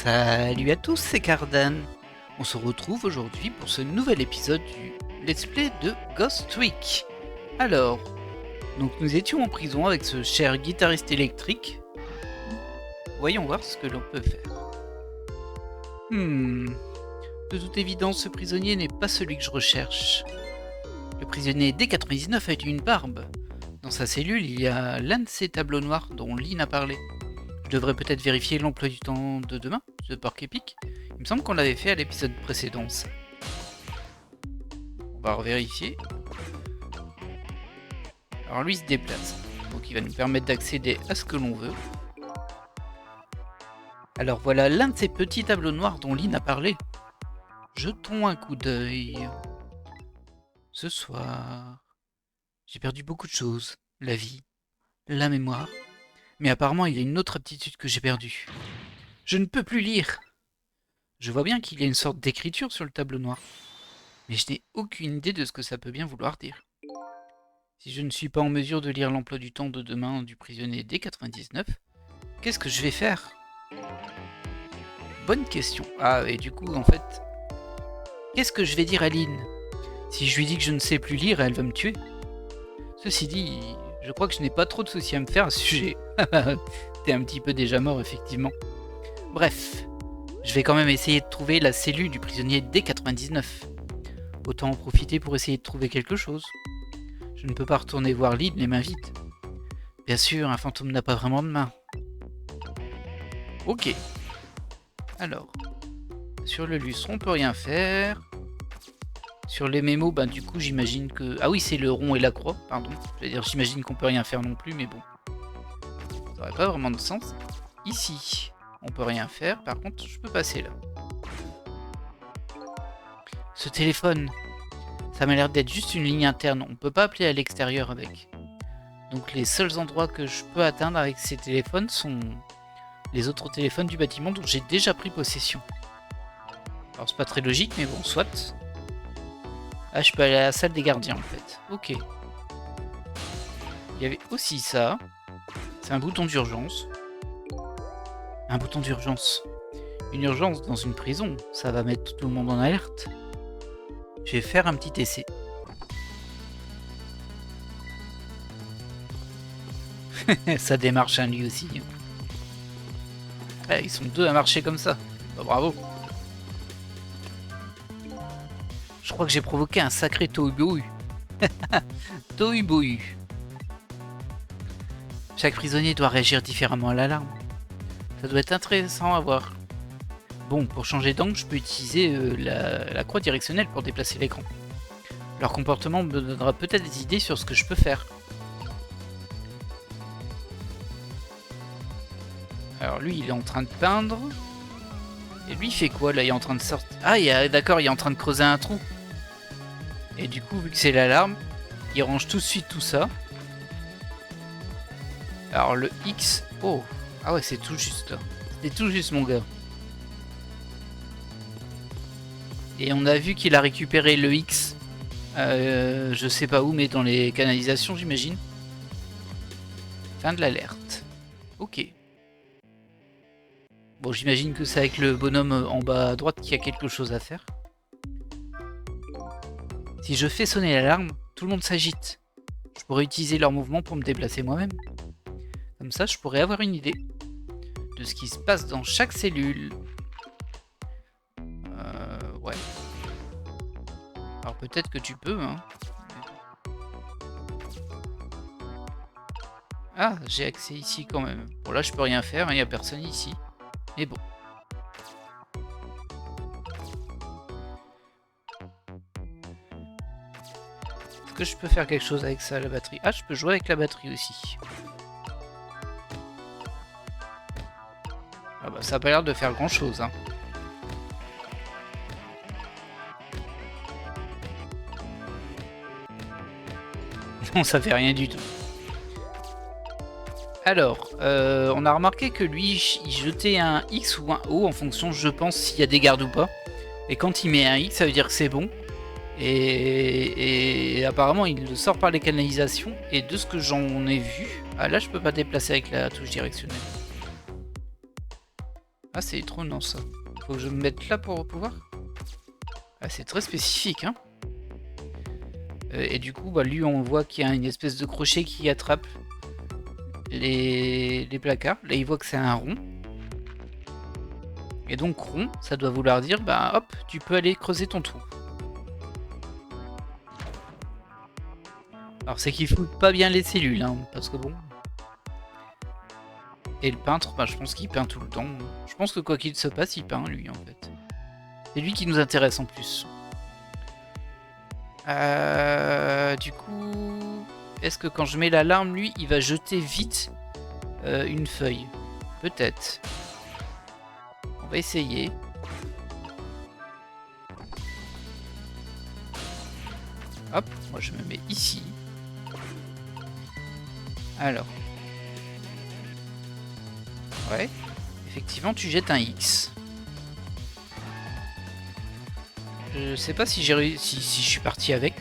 Salut à tous, c'est Cardan. On se retrouve aujourd'hui pour ce nouvel épisode du Let's Play de Ghost Week. Alors, nous étions en prison avec ce cher guitariste électrique. Voyons voir ce que l'on peut faire. De toute évidence, ce prisonnier n'est pas celui que je recherche. Le prisonnier D99 a une barbe. Dans sa cellule, il y a l'un de ces tableaux noirs dont Lynn a parlé. Je devrais peut-être vérifier l'emploi du temps de demain, de Porc Épic. Il me semble qu'on l'avait fait à l'épisode précédent, ça. On va revérifier. Alors lui il se déplace, donc il va nous permettre d'accéder à ce que l'on veut. Alors voilà l'un de ces petits tableaux noirs dont Lynn a parlé. Jetons un coup d'œil. Ce soir, j'ai perdu beaucoup de choses. La vie, la mémoire. Mais apparemment, il y a une autre aptitude que j'ai perdue. Je ne peux plus lire. Je vois bien qu'il y a une sorte d'écriture sur le tableau noir. Mais je n'ai aucune idée de ce que ça peut bien vouloir dire. Si je ne suis pas en mesure de lire l'emploi du temps de demain du prisonnier D99, qu'est-ce que je vais faire? Bonne question. Ah, et du coup, en fait, qu'est-ce que je vais dire à Lynn? Si je lui dis que je ne sais plus lire, elle va me tuer. Ceci dit, je crois que je n'ai pas trop de soucis à me faire à ce sujet. T'es un petit peu déjà mort, effectivement. Bref, je vais quand même essayer de trouver la cellule du prisonnier D99. Autant en profiter pour essayer de trouver quelque chose. Je ne peux pas retourner voir Lynn les mains vides. Bien sûr, un fantôme n'a pas vraiment de main. Ok. Alors, sur le lustre, on peut rien faire. Sur les mémos, du coup, j'imagine que... Ah oui, c'est le rond et la croix, pardon. C'est-à-dire, j'imagine qu'on peut rien faire non plus, mais bon. Ça n'aurait pas vraiment de sens. Ici, on peut rien faire. Par contre, je peux passer là. Ce téléphone, ça m'a l'air d'être juste une ligne interne. On peut pas appeler à l'extérieur avec. Donc les seuls endroits que je peux atteindre avec ces téléphones sont les autres téléphones du bâtiment dont j'ai déjà pris possession. Alors c'est pas très logique, mais bon, soit. Ah, je peux aller à la salle des gardiens en fait. Ok. Il y avait aussi ça. C'est un bouton d'urgence. Un bouton d'urgence. Une urgence dans une prison, ça va mettre tout le monde en alerte. Je vais faire un petit essai. Ça démarche un lui aussi. Ah, ils sont deux à marcher comme ça. Bah, bravo. Je crois que j'ai provoqué un sacré tohu-bohu. Tohu-bohu. Chaque prisonnier doit réagir différemment à l'alarme. Ça doit être intéressant à voir. Bon, pour changer d'angle, je peux utiliser la croix directionnelle pour déplacer l'écran. Leur comportement me donnera peut-être des idées sur ce que je peux faire. Alors lui, il est en train de peindre. Et lui, il fait quoi là? Il est en train de sortir... Ah, d'accord, il est en train de creuser un trou. Et du coup, vu que c'est l'alarme, il range tout de suite tout ça. Alors le X... Oh! Ah ouais, c'est tout juste là. C'est tout juste, mon gars. Et on a vu qu'il a récupéré le X. Je sais pas où, mais dans les canalisations, j'imagine. Fin de l'alerte. Ok. Bon, j'imagine que c'est avec le bonhomme en bas à droite qu'il y a quelque chose à faire. Si je fais sonner l'alarme, tout le monde s'agite. Je pourrais utiliser leur mouvement pour me déplacer moi-même. Comme ça, je pourrais avoir une idée de ce qui se passe dans chaque cellule. Ouais. Alors peut-être que tu peux, hein. Ah, j'ai accès ici quand même. Bon là, je peux rien faire, il n'y a personne ici. Mais bon. Est-ce que je peux faire quelque chose avec ça, la batterie? Ah, je peux jouer avec la batterie aussi. Ah bah ça a pas l'air de faire grand chose, hein. Non, ça fait rien du tout. Alors, on a remarqué que lui, il jetait un X ou un O en fonction, je pense, s'il y a des gardes ou pas. Et quand il met un X, ça veut dire que c'est bon. Et apparemment, il le sort par les canalisations. Et de ce que j'en ai vu... Ah là, je peux pas déplacer avec la touche directionnelle. Ah, c'est étonnant ça. Faut que je me mette là pour pouvoir. Ah, c'est très spécifique, hein. Et du coup, bah, lui, on voit qu'il y a une espèce de crochet qui attrape les placards. Là, il voit que c'est un rond. Et donc, rond, ça doit vouloir dire, bah hop, tu peux aller creuser ton trou. Alors, c'est qu'il faut pas bien les cellules, hein, parce que bon. Et le peintre, bah, je pense qu'il peint tout le temps. Je pense que quoi qu'il se passe, il peint, lui, en fait. C'est lui qui nous intéresse en plus. Du coup, est-ce que quand je mets l'alarme, lui, il va jeter vite une feuille? Peut-être. On va essayer. Hop, moi je me mets ici. Alors. Ouais. Effectivement, tu jettes un X. Je sais pas si j'ai réussi, si je suis parti avec.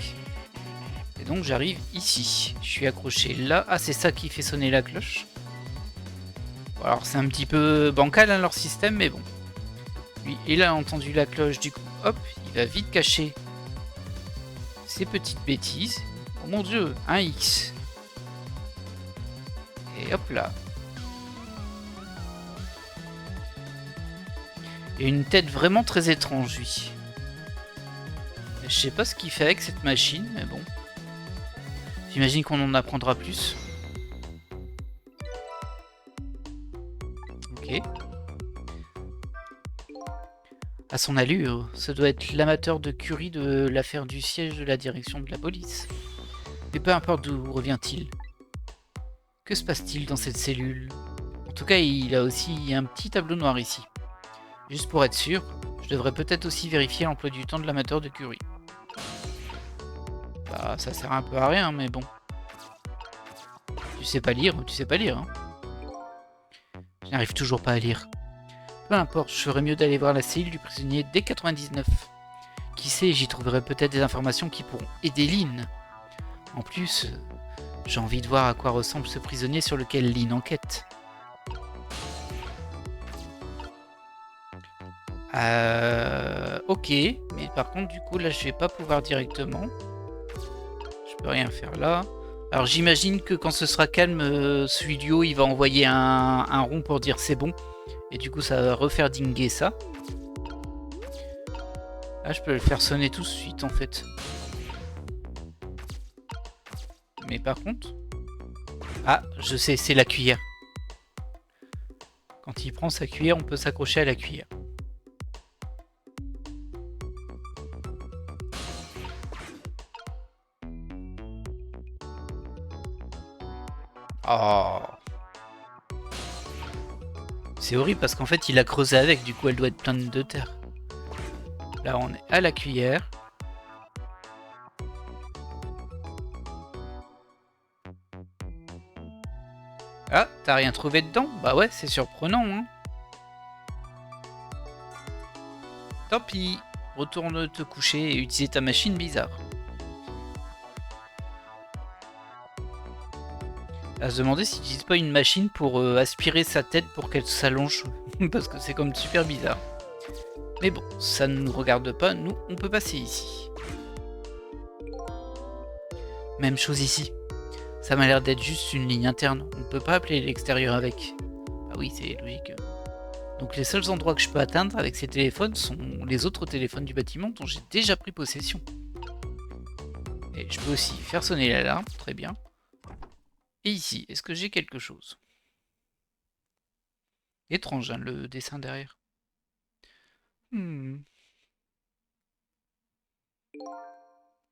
Et donc j'arrive ici. Je suis accroché là. Ah, c'est ça qui fait sonner la cloche. Bon, alors c'est un petit peu bancal hein, leur système, mais bon. Lui, il a entendu la cloche, du coup, hop, il va vite cacher ses petites bêtises. Oh mon dieu, un X. Et hop là. Et une tête vraiment très étrange, lui. Je sais pas ce qu'il fait avec cette machine, mais bon. J'imagine qu'on en apprendra plus. Ok. À son allure, ce doit être l'amateur de Curie de l'affaire du siège de la direction de la police. Mais peu importe d'où revient-il. Que se passe-t-il dans cette cellule? En tout cas, il a aussi un petit tableau noir ici. Juste pour être sûr, je devrais peut-être aussi vérifier l'emploi du temps de l'amateur de Curie. Bah, ça sert un peu à rien, mais bon. Tu sais pas lire, tu sais pas lire. Hein. Je n'arrive toujours pas à lire. Peu importe, je ferais mieux d'aller voir la cellule du prisonnier D99. Qui sait, j'y trouverai peut-être des informations qui pourront aider Lynn. En plus, j'ai envie de voir à quoi ressemble ce prisonnier sur lequel Lynn enquête. Ok, mais par contre, du coup, là, je vais pas pouvoir directement. Je peux rien faire là. Alors, j'imagine que quand ce sera calme, celui du haut, il va envoyer un rond pour dire c'est bon. Et du coup, ça va refaire dinguer ça. Là, je peux le faire sonner tout de suite, en fait. Mais par contre... Ah, je sais, c'est la cuillère. Quand il prend sa cuillère, on peut s'accrocher à la cuillère. Oh. C'est horrible parce qu'en fait, il a creusé avec, du coup, elle doit être pleine de terre. Là, on est à la cuillère. Ah, t'as rien trouvé dedans? Bah ouais, c'est surprenant, hein. Tant pis, retourne te coucher et utiliser ta machine bizarre. À se demander s'ils n'utilisent pas une machine pour aspirer sa tête pour qu'elle s'allonge. Parce que c'est comme super bizarre. Mais bon, ça ne nous regarde pas, nous on peut passer ici. Même chose ici. Ça m'a l'air d'être juste une ligne interne, on ne peut pas appeler l'extérieur avec. Ah oui, c'est logique. Donc les seuls endroits que je peux atteindre avec ces téléphones sont les autres téléphones du bâtiment dont j'ai déjà pris possession. Et je peux aussi faire sonner l'alarme, très bien. Et ici, est-ce que j'ai quelque chose? Étrange, hein, le dessin derrière.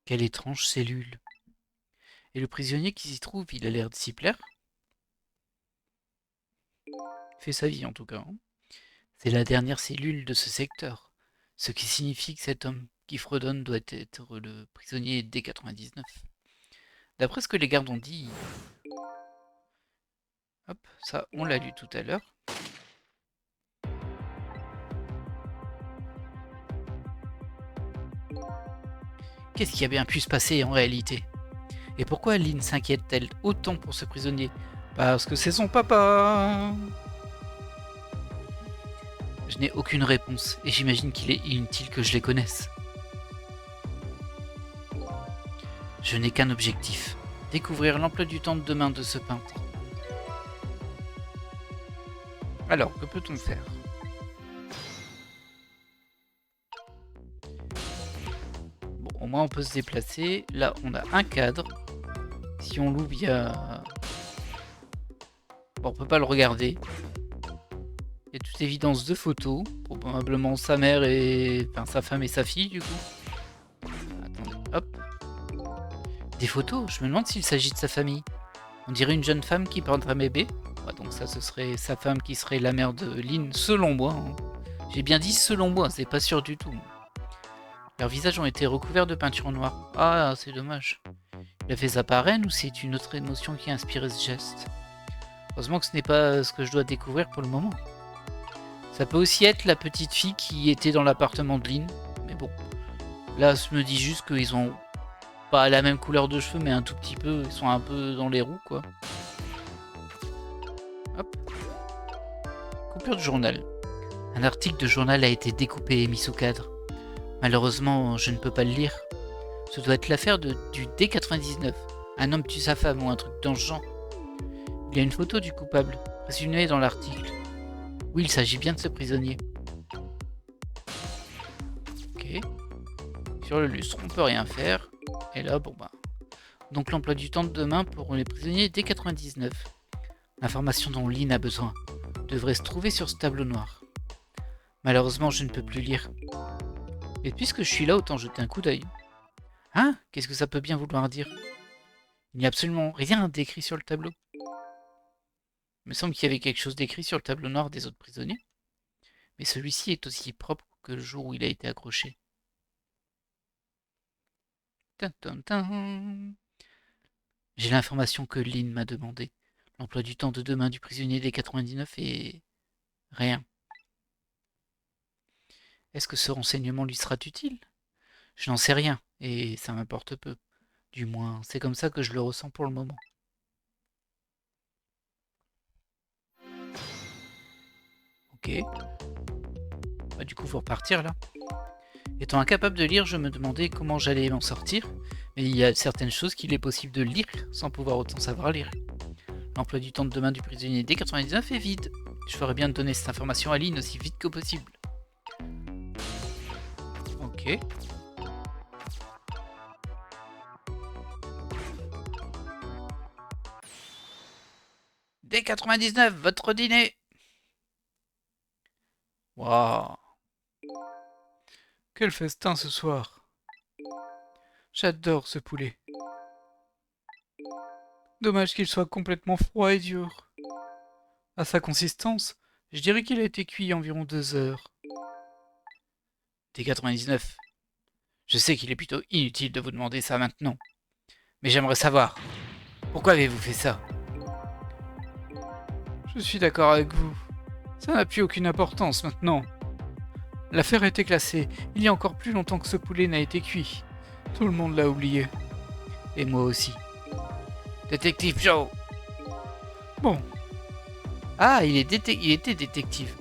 Quelle étrange cellule. Et le prisonnier qui s'y trouve, il a l'air de s'y plaire. Fait sa vie en tout cas. Hein. C'est la dernière cellule de ce secteur. Ce qui signifie que cet homme qui fredonne doit être le prisonnier D99. D'après ce que les gardes ont dit... Hop, ça on l'a lu tout à l'heure. Qu'est-ce qui a bien pu se passer en réalité? Et pourquoi Lynn s'inquiète-t-elle autant pour ce prisonnier? Parce que c'est son papa. Je n'ai aucune réponse et j'imagine qu'il est inutile que je les connaisse. Je n'ai qu'un objectif, découvrir l'emploi du temps de demain de ce peintre. Alors, que peut-on faire? Bon, au moins on peut se déplacer. Là, on a un cadre. Si on l'ouvre, il y a... Bon, on peut pas le regarder. Il y a toute évidence deux photos. Probablement sa mère et... Enfin, sa femme et sa fille, du coup. Attendez, hop. Des photos? Je me demande s'il s'agit de sa famille. On dirait une jeune femme qui porte un bébé. Ouais, donc ça, ce serait sa femme qui serait la mère de Lynn, selon moi. Hein. J'ai bien dit selon moi, c'est pas sûr du tout. Leurs visages ont été recouverts de peinture noire. Ah, c'est dommage. Il a fait ça par haine ou c'est une autre émotion qui a inspiré ce geste? Heureusement que ce n'est pas ce que je dois découvrir pour le moment. Ça peut aussi être la petite fille qui était dans l'appartement de Lynn. Mais bon, là, je me dis juste qu'ils ont pas la même couleur de cheveux, mais un tout petit peu. Ils sont un peu dans les roues, quoi. Hop. Coupure de journal. Un article de journal a été découpé et mis sous cadre. Malheureusement, je ne peux pas le lire. Ce doit être l'affaire du D99. Un homme tue sa femme ou un truc dans ce genre. Il y a une photo du coupable, présumé dans l'article. Oui, il s'agit bien de ce prisonnier. Ok. Sur le lustre, on peut rien faire. Et là, bon bah... Donc l'emploi du temps de demain pour les prisonniers D99. L'information dont Lynn a besoin devrait se trouver sur ce tableau noir. Malheureusement, je ne peux plus lire. Et puisque je suis là, autant jeter un coup d'œil. Hein? Qu'est-ce que ça peut bien vouloir dire? Il n'y a absolument rien d'écrit sur le tableau. Il me semble qu'il y avait quelque chose d'écrit sur le tableau noir des autres prisonniers. Mais celui-ci est aussi propre que le jour où il a été accroché. J'ai l'information que Lynn m'a demandé. L'emploi du temps de demain du prisonnier des 99 est... rien. Est-ce que ce renseignement lui sera utile? Je n'en sais rien, et ça m'importe peu. Du moins, c'est comme ça que je le ressens pour le moment. Ok. Bah, du coup, faut repartir là. Étant incapable de lire, je me demandais comment j'allais m'en sortir, mais il y a certaines choses qu'il est possible de lire sans pouvoir autant savoir lire. L'emploi du temps de demain du prisonnier D99 est vide. Je ferais bien de donner cette information à Lynn aussi vite que possible. Ok. D99, votre dîner! Waouh! Quel festin ce soir! J'adore ce poulet. Dommage qu'il soit complètement froid et dur. À sa consistance, je dirais qu'il a été cuit environ 2 heures. D99. Je sais qu'il est plutôt inutile de vous demander ça maintenant. Mais j'aimerais savoir, pourquoi avez-vous fait ça? Je suis d'accord avec vous. Ça n'a plus aucune importance maintenant. L'affaire a été classée il y a encore plus longtemps que ce poulet n'a été cuit. Tout le monde l'a oublié. Et moi aussi. Détective Joe! Bon. Ah, il était détective.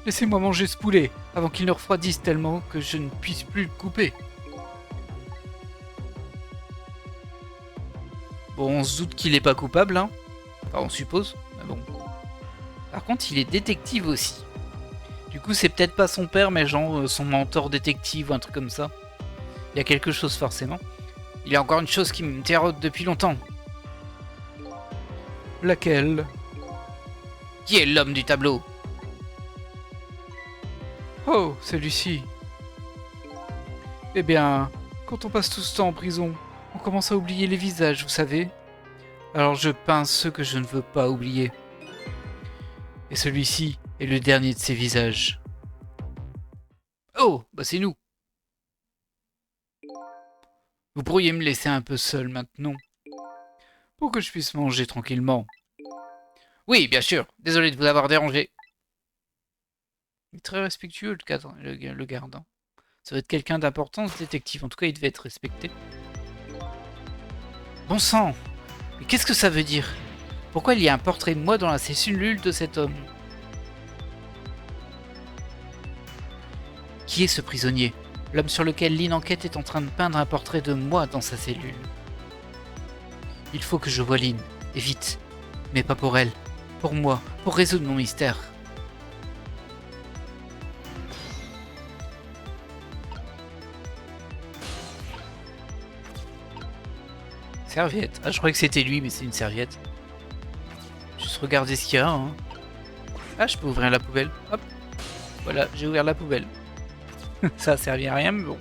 Laissez-moi manger ce poulet avant qu'il ne refroidisse tellement que je ne puisse plus le couper. Bon, on se doute qu'il n'est pas coupable, hein. Enfin, on suppose, mais bon. Par contre, il est détective aussi. Du coup, c'est peut-être pas son père, mais genre son mentor détective ou un truc comme ça. Il y a quelque chose forcément. Il y a encore une chose qui me terrote depuis longtemps. Laquelle? Qui est l'homme du tableau? Oh, celui-ci. Eh bien, quand on passe tout ce temps en prison, on commence à oublier les visages, vous savez. Alors je peins ceux que je ne veux pas oublier. Et celui-ci est le dernier de ces visages. Oh, bah c'est nous. Vous pourriez me laisser un peu seul maintenant, pour que je puisse manger tranquillement. Oui, bien sûr. Désolé de vous avoir dérangé. Il est très respectueux, le garde. Hein. Ça va être quelqu'un d'important, ce détective. En tout cas, il devait être respecté. Bon sang! Mais qu'est-ce que ça veut dire? Pourquoi il y a un portrait de moi dans la cellule de cet homme? Qui est ce prisonnier? L'homme sur lequel Lynn enquête est en train de peindre un portrait de moi dans sa cellule. Il faut que je voie Lynn, et vite. Mais pas pour elle. Pour moi, pour résoudre mon mystère. Serviette. Ah, je croyais que c'était lui, mais c'est une serviette. Juste regarder ce qu'il y a. Hein. Ah, je peux ouvrir la poubelle. Hop. Voilà, j'ai ouvert la poubelle. Ça a servi à rien, mais bon.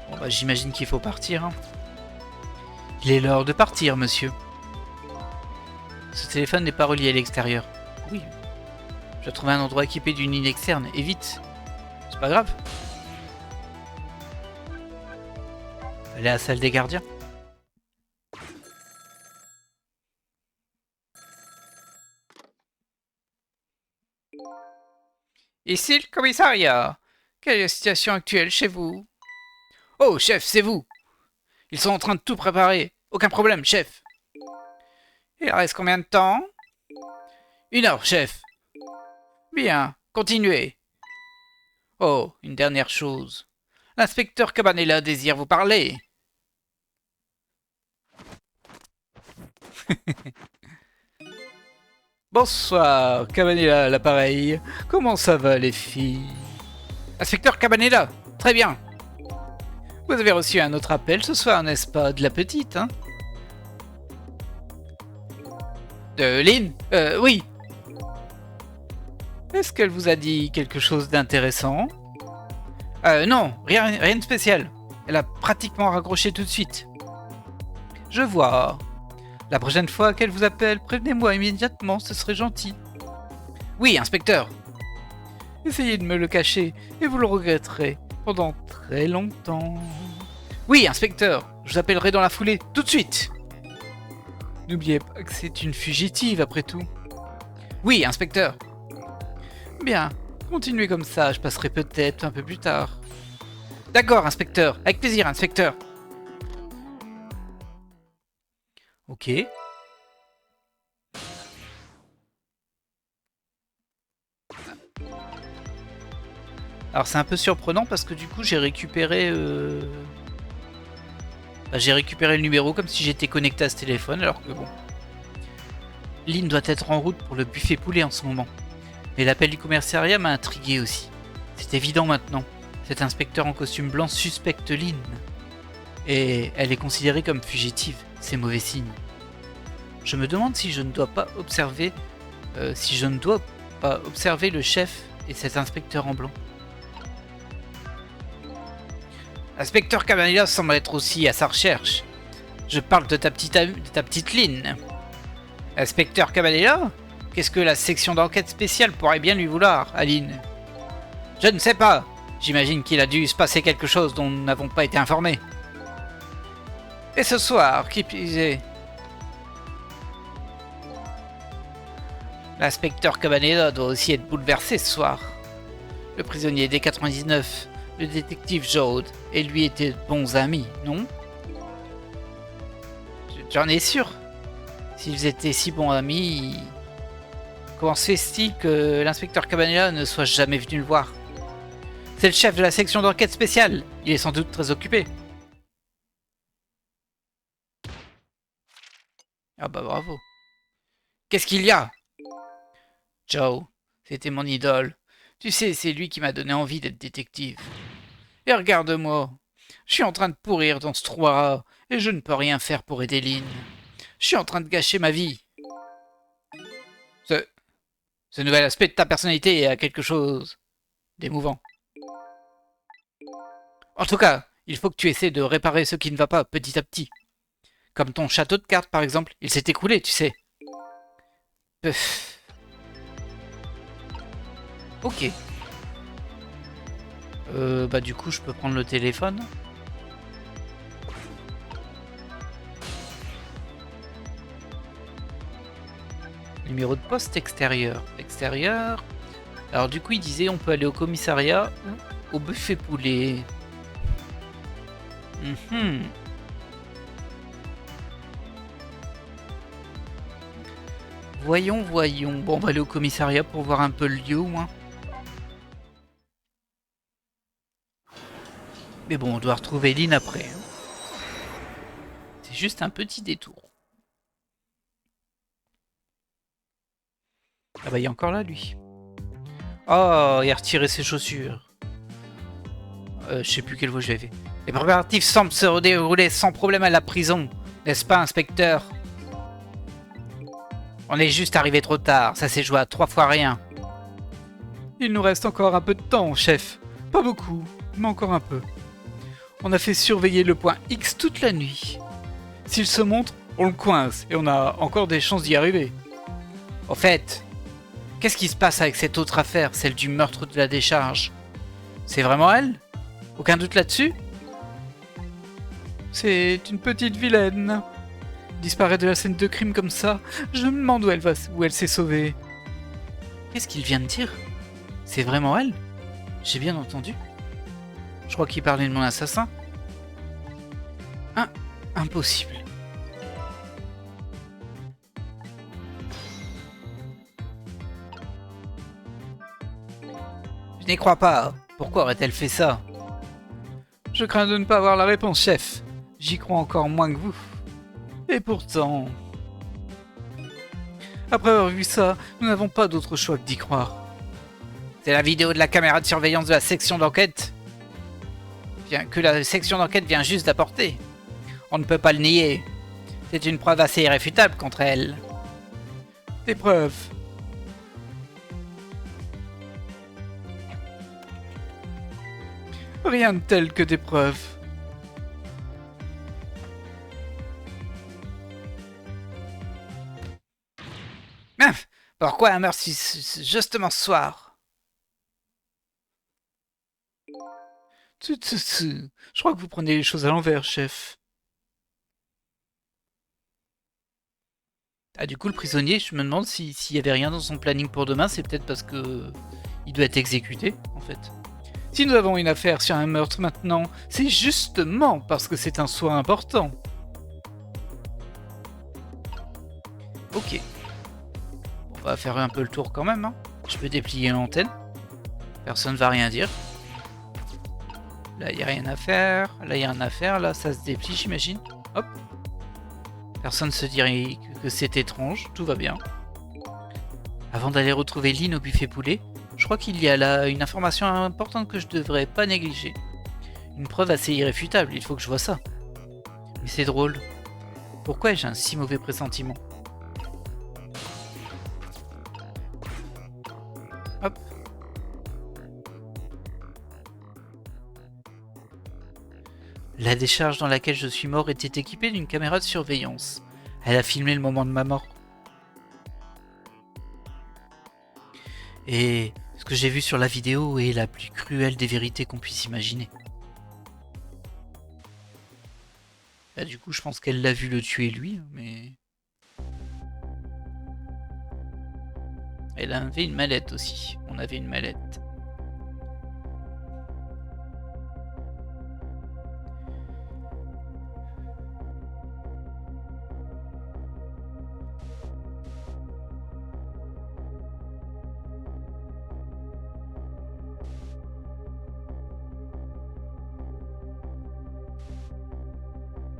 Bon, bah, j'imagine qu'il faut partir. Hein. Il est l'heure de partir, monsieur. Ce téléphone n'est pas relié à l'extérieur. Oui. Je dois trouver un endroit équipé d'une ligne externe, et vite. C'est pas grave. Aller à la salle des gardiens. Ici le commissariat. Quelle est la situation actuelle chez vous? Oh, chef, c'est vous. Ils sont en train de tout préparer. Aucun problème, chef. Il reste combien de temps? 1 heure, chef. Bien, continuez. Oh, une dernière chose. L'inspecteur Cabanela désire vous parler. Bonsoir, Cabanela à l'appareil. Comment ça va, les filles? Inspecteur Cabanela, très bien. Vous avez reçu un autre appel ce soir, n'est-ce pas? De la petite, hein? De Lynn? Oui. Est-ce qu'elle vous a dit quelque chose d'intéressant? Non, rien de spécial. Elle a pratiquement raccroché tout de suite. Je vois. La prochaine fois qu'elle vous appelle, prévenez-moi immédiatement, ce serait gentil. Oui, inspecteur. Essayez de me le cacher et vous le regretterez pendant très longtemps. Oui, inspecteur, je vous appellerai dans la foulée, tout de suite. N'oubliez pas que c'est une fugitive après tout. Oui, inspecteur. Bien, continuez comme ça, je passerai peut-être un peu plus tard. D'accord, inspecteur, avec plaisir, inspecteur. Ok. Alors c'est un peu surprenant parce que du coup j'ai récupéré le numéro comme si j'étais connecté à ce téléphone alors que bon. Lynn doit être en route pour le buffet poulet en ce moment. Mais l'appel du commissariat m'a intrigué aussi. C'est évident maintenant. Cet inspecteur en costume blanc suspecte Lynn. Et elle est considérée comme fugitive. C'est mauvais signe. Je me demande si je ne dois pas observer le chef et cet inspecteur en blanc. L'inspecteur Cabanela semble être aussi à sa recherche. Je parle de ta petite Lynn. Inspecteur Cabanela? Qu'est-ce que la section d'enquête spéciale pourrait bien lui vouloir, Aline? Je ne sais pas. J'imagine qu'il a dû se passer quelque chose dont nous n'avons pas été informés. Et ce soir, qui plus l'inspecteur Cabanela doit aussi être bouleversé ce soir. Le prisonnier D99, le détective Jode, et lui étaient de bons amis, non? J'en ai sûr. S'ils étaient si bons amis, comment se fait-il que l'inspecteur Cabanela ne soit jamais venu le voir? C'est le chef de la section d'enquête spéciale. Il est sans doute très occupé. Ah bah bravo. Qu'est-ce qu'il y a? Joe, c'était mon idole. Tu sais, c'est lui qui m'a donné envie d'être détective. Et regarde-moi. Je suis en train de pourrir dans ce trou et je ne peux rien faire pour aider Lynn. Je suis en train de gâcher ma vie. Ce nouvel aspect de ta personnalité a quelque chose d'émouvant. En tout cas, il faut que tu essaies de réparer ce qui ne va pas petit à petit. Comme ton château de cartes, par exemple. Il s'est écroulé, tu sais. Pff. Ok. Bah du coup, je peux prendre le téléphone. Numéro de poste extérieur. Extérieur. Alors du coup, il disait on peut aller au commissariat ou au buffet poulet. Voyons. Bon, on va aller au commissariat pour voir un peu le lieu au moins. Mais bon, on doit retrouver Lynn après. Hein. C'est juste un petit détour. Ah bah il est encore là lui. Oh, il a retiré ses chaussures. Je sais plus quelle voie j'avais fait. Les préparatifs semblent se dérouler sans problème à la prison. N'est-ce pas, inspecteur? On est juste arrivé trop tard. Ça s'est joué à 3 fois rien. Il nous reste encore un peu de temps, chef. Pas beaucoup, mais encore un peu. On a fait surveiller le point X toute la nuit. S'il se montre, on le coince et on a encore des chances d'y arriver. Au fait, qu'est-ce qui se passe avec cette autre affaire, celle du meurtre de la décharge? C'est vraiment elle? Aucun doute là-dessus? C'est une petite vilaine. Disparaître de la scène de crime comme ça, je me demande où elle s'est sauvée. Qu'est-ce qu'il vient de dire? C'est vraiment elle? J'ai bien entendu. Je crois qu'il parlait de mon assassin. Impossible. Je n'y crois pas. Pourquoi aurait-elle fait ça? Je crains de ne pas avoir la réponse, chef. J'y crois encore moins que vous. Et pourtant... Après avoir vu ça, nous n'avons pas d'autre choix que d'y croire. C'est la vidéo de la caméra de surveillance de la section d'enquête que la section d'enquête vient juste d'apporter. On ne peut pas le nier. C'est une preuve assez irréfutable contre elle. Des preuves. Rien de tel que des preuves. Pourquoi un meurtre justement ce soir? Je crois que vous prenez les choses à l'envers, chef. Ah, du coup, le prisonnier, je me demande s'il y avait rien dans son planning pour demain, c'est peut-être parce que il doit être exécuté, en fait. Si nous avons une affaire sur un meurtre maintenant, c'est justement parce que c'est un soin important. Ok. On va faire un peu le tour quand même. Hein. Je peux déplier l'antenne. Personne ne va rien dire. Là, il n'y a rien à faire. Là, il y a rien à faire. Là, ça se déplie, j'imagine. Hop. Personne ne se dirait que c'est étrange. Tout va bien. Avant d'aller retrouver Lynn au buffet poulet, je crois qu'il y a là une information importante que je devrais pas négliger. Une preuve assez irréfutable. Il faut que je vois ça. Mais c'est drôle. Pourquoi j'ai un si mauvais pressentiment? Hop. La décharge dans laquelle je suis mort était équipée d'une caméra de surveillance. Elle a filmé le moment de ma mort. Et ce que j'ai vu sur la vidéo est la plus cruelle des vérités qu'on puisse imaginer. Là, du coup, je pense qu'elle l'a vu le tuer lui, mais... Elle avait une mallette aussi. On avait une mallette.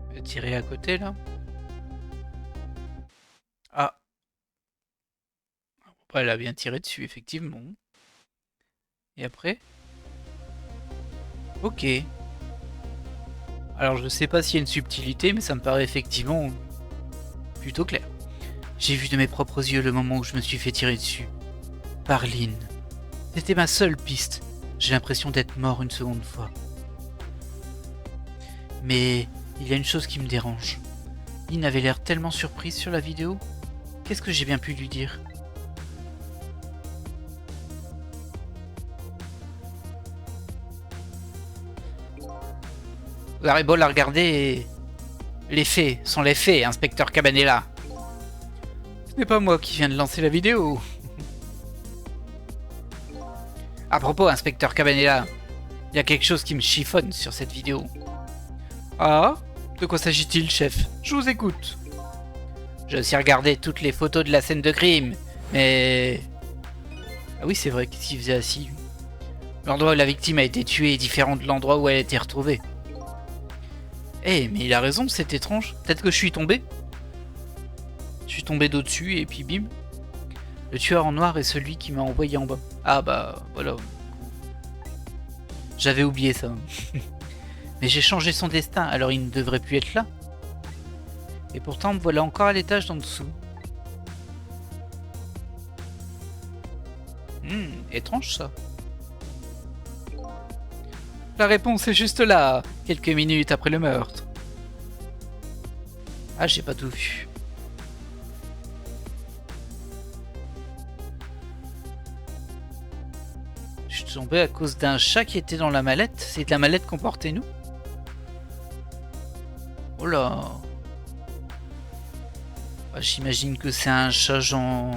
Je vais tirer à côté, là. Ah. Elle a bien tiré dessus, effectivement. Et après? Ok. Alors je sais pas s'il y a une subtilité, mais ça me paraît effectivement plutôt clair. J'ai vu de mes propres yeux le moment où je me suis fait tirer dessus. Par Lynn. C'était ma seule piste. J'ai l'impression d'être mort une seconde fois. Mais il y a une chose qui me dérange. Lynn avait l'air tellement surprise sur la vidéo. Qu'est-ce que j'ai bien pu lui dire? Vous aurez beau la regarder et... Les faits sont les faits, inspecteur Cabanela. Ce n'est pas moi qui viens de lancer la vidéo. À propos, inspecteur Cabanela, il y a quelque chose qui me chiffonne sur cette vidéo. Ah? De quoi s'agit-il, chef? Je vous écoute. J'ai aussi regardé toutes les photos de la scène de crime, mais... Ah oui, c'est vrai, qu'est-ce qu'il faisait assis? L'endroit où la victime a été tuée est différent de l'endroit où elle a été retrouvée. Eh, mais il a raison, c'est étrange. Peut-être que je suis tombé. Je suis tombé d'au-dessus et puis bim. Le tueur en noir est celui qui m'a envoyé en bas. Ah bah, voilà. J'avais oublié ça. Mais j'ai changé son destin, alors il ne devrait plus être là. Et pourtant, me voilà encore à l'étage d'en dessous. Étrange ça. La réponse est juste là, quelques minutes après le meurtre. Ah, j'ai pas tout vu. Je suis tombé à cause d'un chat qui était dans la mallette. C'est de la mallette qu'on portait nous. Oh là. Bah, j'imagine que c'est un chat genre...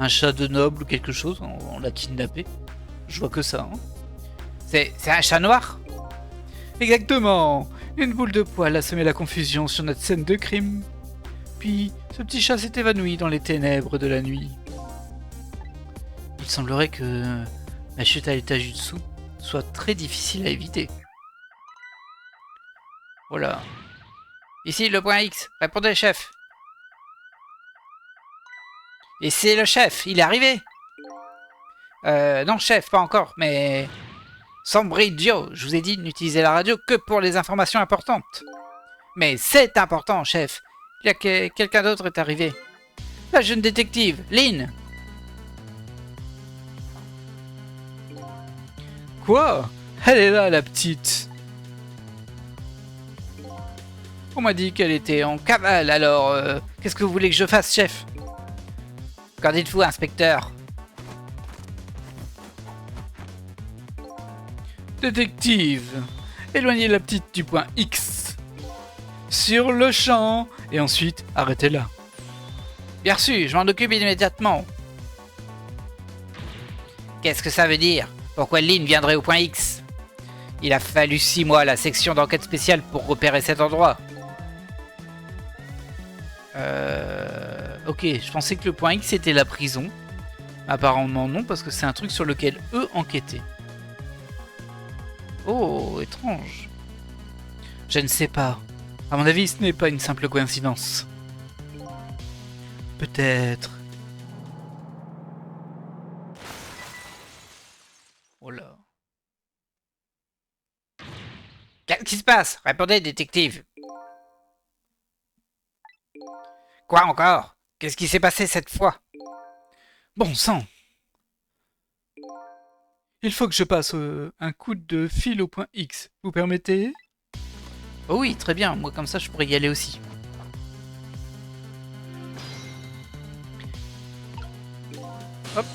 Un chat de noble ou quelque chose. On l'a kidnappé. Je vois que ça. Hein. C'est un chat noir? Exactement. Une boule de poil a semé la confusion sur notre scène de crime. Puis, ce petit chat s'est évanoui dans les ténèbres de la nuit. Il semblerait que la chute à l'étage du dessous soit très difficile à éviter. Voilà. Ici le point X. Répondez, chef. Et c'est le chef, il est arrivé. Non, chef, pas encore, mais... Sambridgio, je vous ai dit de n'utiliser la radio que pour les informations importantes. Mais c'est important, chef. Il y a que quelqu'un d'autre est arrivé. La jeune détective, Lynn. Quoi? Elle est là, la petite. On m'a dit qu'elle était en cavale, alors... qu'est-ce que vous voulez que je fasse, chef? Qu'en dites-vous, inspecteur? Détective, éloignez la petite du point X. Sur le champ, et ensuite arrêtez-la. Bien sûr, je m'en occupe immédiatement. Qu'est-ce que ça veut dire? Pourquoi Lynn viendrait au point X? Il a fallu 6 mois à la section d'enquête spéciale pour repérer cet endroit. Ok, je pensais que le point X était la prison. Apparemment non, parce que c'est un truc sur lequel eux enquêtaient. Oh, étrange. Je ne sais pas. À mon avis, ce n'est pas une simple coïncidence. Peut-être. Oh là. Qu'est-ce qui se passe? Répondez, détective. Quoi encore? Qu'est-ce qui s'est passé cette fois? Bon sang! Il faut que je passe un coup de fil au point X. Vous permettez? Oh oui, très bien. Moi, comme ça, je pourrais y aller aussi. Hop.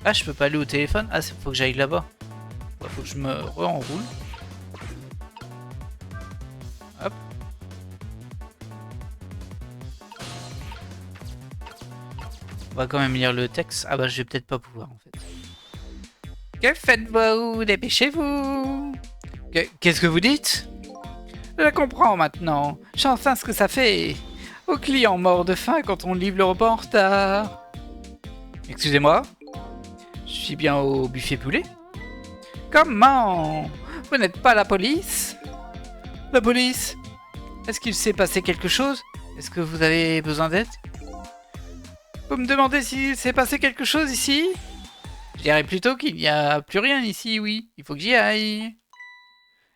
Ah, je peux pas aller au téléphone? Ah, il faut que j'aille là-bas. Faut que je me re-enroule. Hop. On va quand même lire le texte. Ah bah je vais peut-être pas pouvoir en fait. Que faites-vous? Dépêchez-vous! Qu'est-ce que vous dites? Je la comprends maintenant. Je sais enfin ce que ça fait. Aux clients morts de faim quand on livre le repas en retard. Excusez-moi? Je suis bien au buffet poulet? Comment? Vous n'êtes pas la police? La police? Est-ce qu'il s'est passé quelque chose? Est-ce que vous avez besoin d'aide? Vous me demandez s'il s'est passé quelque chose ici? Je dirais plutôt qu'il n'y a plus rien ici, oui. Il faut que j'y aille.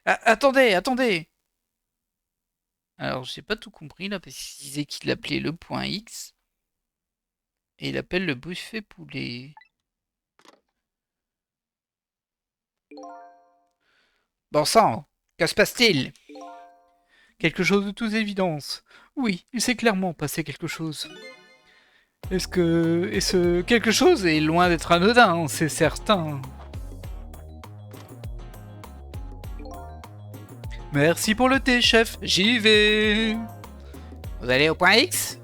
Ah, attendez, attendez. Alors, j'ai pas tout compris là, parce qu'il disait qu'il appelait le point X. Et il appelle le buffet poulet. Bon sang, que se passe-t-il? Quelque chose de toute évidence. Oui, il s'est clairement passé quelque chose. Est-ce que... Et ce quelque chose est loin d'être anodin, c'est certain. Merci pour le thé, chef. J'y vais. Vous allez au point X?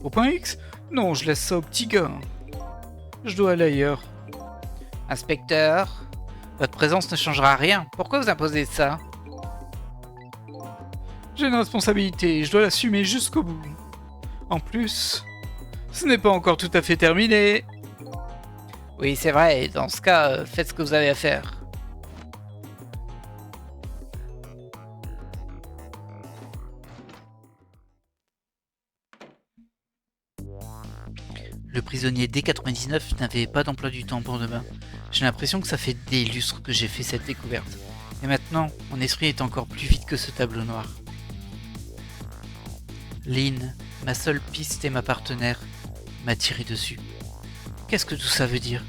Au point X? Non, je laisse ça au petit gars. Je dois aller ailleurs. Inspecteur, votre présence ne changera rien. Pourquoi vous imposez ça? J'ai une responsabilité, je dois l'assumer jusqu'au bout. En plus, Ce n'est pas encore tout à fait terminé. Oui, c'est vrai, dans ce cas, faites ce que vous avez à faire. Le prisonnier D99 n'avait pas d'emploi du temps pour demain. J'ai l'impression que ça fait des lustres que j'ai fait cette découverte. Et maintenant, mon esprit est encore plus vide que ce tableau noir. Lynn, ma seule piste et ma partenaire, m'a tiré dessus. Qu'est-ce que tout ça veut dire?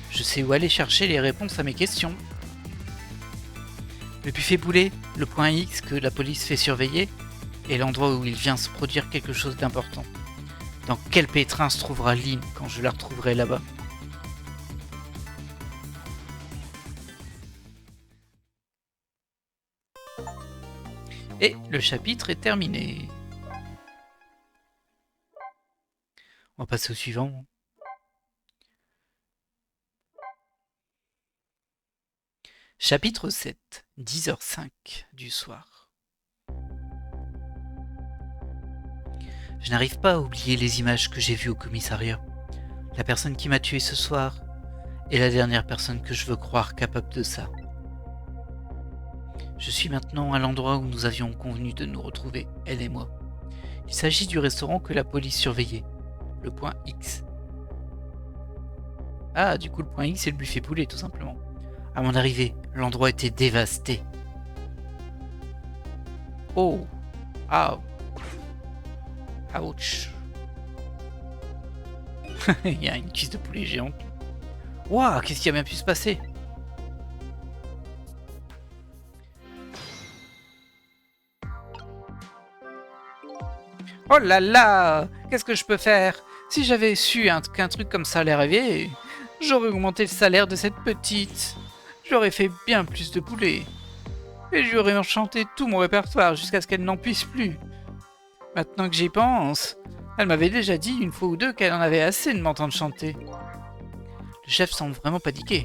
Je sais où aller chercher les réponses à mes questions. Le buffet boulet, le point X que la police fait surveiller, est l'endroit où il vient se produire quelque chose d'important. Dans quel pétrin se trouvera Lynn quand je la retrouverai là-bas? Et le chapitre est terminé. On va passer au suivant. Chapitre 7, 10h05 du soir. Je n'arrive pas à oublier les images que j'ai vues au commissariat. La personne qui m'a tué ce soir est la dernière personne que je veux croire capable de ça. Je suis maintenant à l'endroit où nous avions convenu de nous retrouver, elle et moi. Il s'agit du restaurant que la police surveillait, le point X. Ah, du coup le point X c'est le buffet poulet tout simplement. À mon arrivée, l'endroit était dévasté. Oh, ah, ouch. Il y a une cuisse de poulet géante. Waouh, qu'est-ce qui a bien pu se passer? Oh là là, qu'est-ce que je peux faire? Si j'avais su qu'un truc comme ça allait arriver, j'aurais augmenté le salaire de cette petite. J'aurais fait bien plus de poulet. Et j'aurais enchanté tout mon répertoire jusqu'à ce qu'elle n'en puisse plus. Maintenant que j'y pense, elle m'avait déjà dit une fois ou deux qu'elle en avait assez de m'entendre chanter. Le chef semble vraiment paniqué.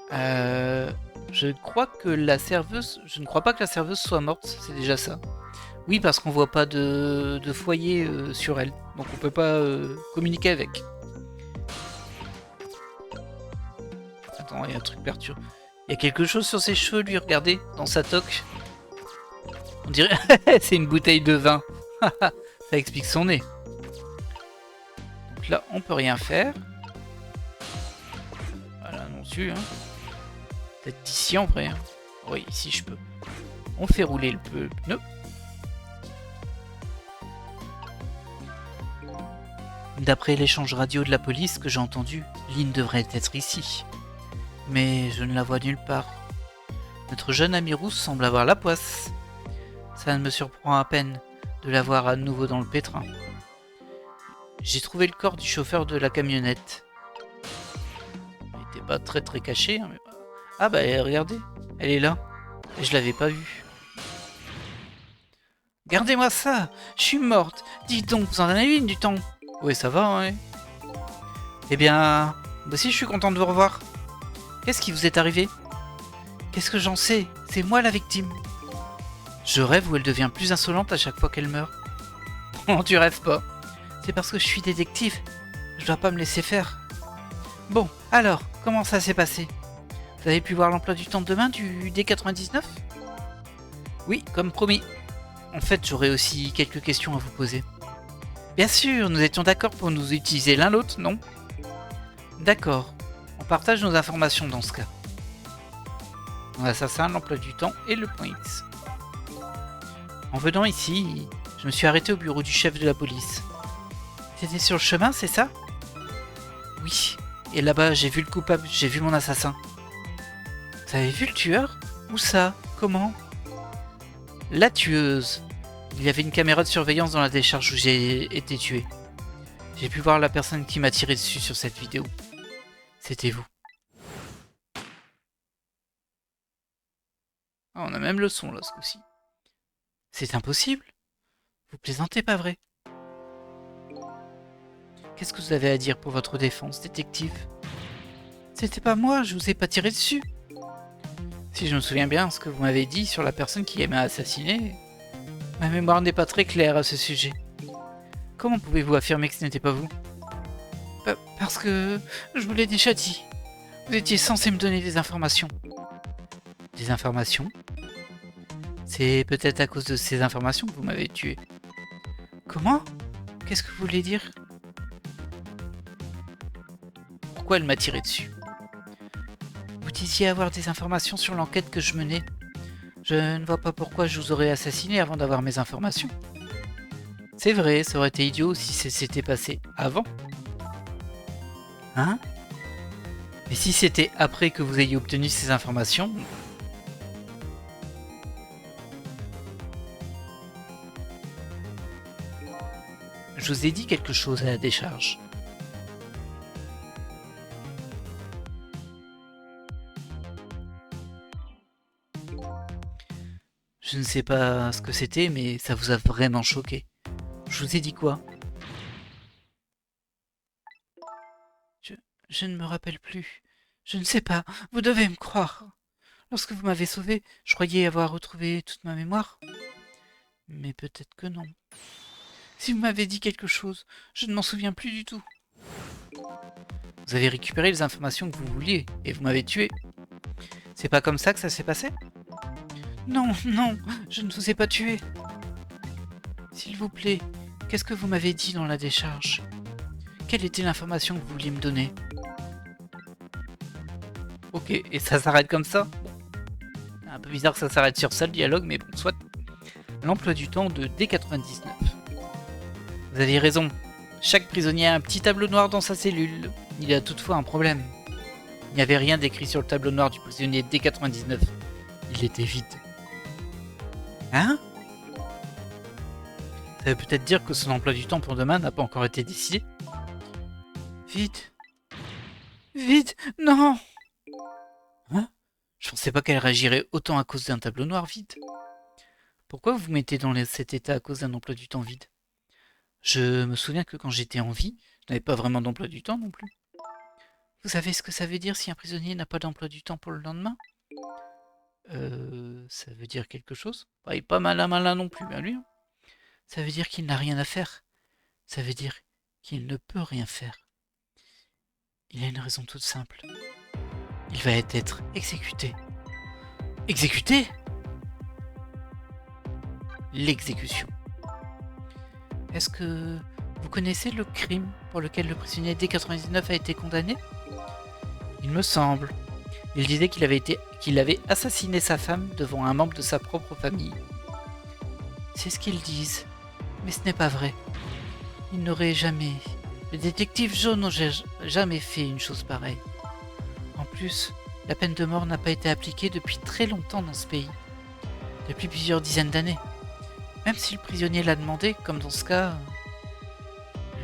Je crois que la serveuse... Je ne crois pas que la serveuse soit morte, c'est déjà ça. Oui, parce qu'on voit pas de foyer sur elle, donc on peut pas communiquer avec. Attends, il y a un truc perturbant. Il y a quelque chose sur ses cheveux, lui, regardez, dans sa toque. On dirait... c'est une bouteille de vin. Ça explique son nez. Donc là, on peut rien faire. Voilà, non su, hein. Peut-être d'ici en vrai. Hein. Oui, ici je peux. On fait rouler le pneu. D'après l'échange radio de la police que j'ai entendu, Lynn devrait être ici. Mais je ne la vois nulle part. Notre jeune ami rousse semble avoir la poisse. Ça me surprend à peine de la voir à nouveau dans le pétrin. J'ai trouvé le corps du chauffeur de la camionnette. Il n'était pas très caché. Hein, mais... Ah bah regardez, elle est là. Et je l'avais pas vue. Gardez-moi ça, je suis morte. Dites donc, vous en avez une du temps. Oui, ça va, ouais. Eh bien, moi aussi je suis content de vous revoir. Qu'est-ce qui vous est arrivé? Qu'est-ce que j'en sais? C'est moi la victime. Je rêve où elle devient plus insolente à chaque fois qu'elle meurt. Non, tu rêves pas. C'est parce que je suis détective. Je dois pas me laisser faire. Bon, alors, comment ça s'est passé? Vous avez pu voir l'emploi du temps de demain du D99? Oui, comme promis. En fait, j'aurais aussi quelques questions à vous poser. Bien sûr, nous étions d'accord pour nous utiliser l'un l'autre, non? D'accord. On partage nos informations dans ce cas. L'assassin, l'emploi du temps et le point X. En venant ici, je me suis arrêté au bureau du chef de la police. C'était sur le chemin, c'est ça? Oui. Et là-bas, j'ai vu le coupable, j'ai vu mon assassin. Vous avez vu le tueur? Où ça? Comment? La tueuse. Il y avait une caméra de surveillance dans la décharge où j'ai été tué. J'ai pu voir la personne qui m'a tiré dessus sur cette vidéo. C'était vous. Ah, on a même le son là ce coup-ci. C'est impossible. Vous plaisantez, pas vrai? Qu'est-ce que vous avez à dire pour votre défense, détective? C'était pas moi, je vous ai pas tiré dessus. Si je me souviens bien ce que vous m'avez dit sur la personne qui m'a assassiné, ma mémoire n'est pas très claire à ce sujet. Comment pouvez-vous affirmer que ce n'était pas vous? Parce que je vous l'ai déjà dit. Vous étiez censé me donner des informations. Des informations? C'est peut-être à cause de ces informations que vous m'avez tué. Comment? Qu'est-ce que vous voulez dire? Pourquoi elle m'a tiré dessus? Vous disiez avoir des informations sur l'enquête que je menais. Je ne vois pas pourquoi je vous aurais assassiné avant d'avoir mes informations. C'est vrai, ça aurait été idiot si ça s'était passé avant. Hein? Mais si c'était après que vous ayez obtenu ces informations... Je vous ai dit quelque chose à la décharge. Je ne sais pas ce que c'était, mais ça vous a vraiment choqué. Je vous ai dit quoi? Je ne me rappelle plus. Je ne sais pas. Vous devez me croire. Lorsque vous m'avez sauvé, je croyais avoir retrouvé toute ma mémoire. Mais peut-être que non. Si vous m'avez dit quelque chose, je ne m'en souviens plus du tout. Vous avez récupéré les informations que vous vouliez, et vous m'avez tué. C'est pas comme ça que ça s'est passé? Non, non, je ne vous ai pas tué. S'il vous plaît, qu'est-ce que vous m'avez dit dans la décharge? Quelle était l'information que vous vouliez me donner? Ok, et ça s'arrête comme ça? Bon. C'est un peu bizarre que ça s'arrête sur ça le dialogue, mais bon, soit. L'emploi du temps de D99. Vous avez raison, chaque prisonnier a un petit tableau noir dans sa cellule. Il y a toutefois un problème. Il n'y avait rien d'écrit sur le tableau noir du prisonnier D99. Il était vide. Hein? Ça veut peut-être dire que son emploi du temps pour demain n'a pas encore été décidé? Vite. Vite. Non. Hein? Je pensais pas qu'elle réagirait autant à cause d'un tableau noir vide. Pourquoi vous vous mettez dans cet état à cause d'un emploi du temps vide? Je me souviens que quand j'étais en vie, je n'avais pas vraiment d'emploi du temps non plus. Vous savez ce que ça veut dire si un prisonnier n'a pas d'emploi du temps pour le lendemain? Ça veut dire quelque chose? Il est pas malin non plus, hein, lui. Hein. Ça veut dire qu'il n'a rien à faire. Ça veut dire qu'il ne peut rien faire. Il a une raison toute simple. Il va être exécuté. Exécuté? L'exécution. Est-ce que vous connaissez le crime pour lequel le prisonnier D99 a été condamné? Il me semble. Il disait qu'il avait assassiné sa femme devant un membre de sa propre famille. C'est ce qu'ils disent, mais ce n'est pas vrai. Il n'aurait jamais... Le détective Joe n'aurait jamais fait une chose pareille. En plus, la peine de mort n'a pas été appliquée depuis très longtemps dans ce pays. Depuis plusieurs dizaines d'années. Même si le prisonnier l'a demandé, comme dans ce cas...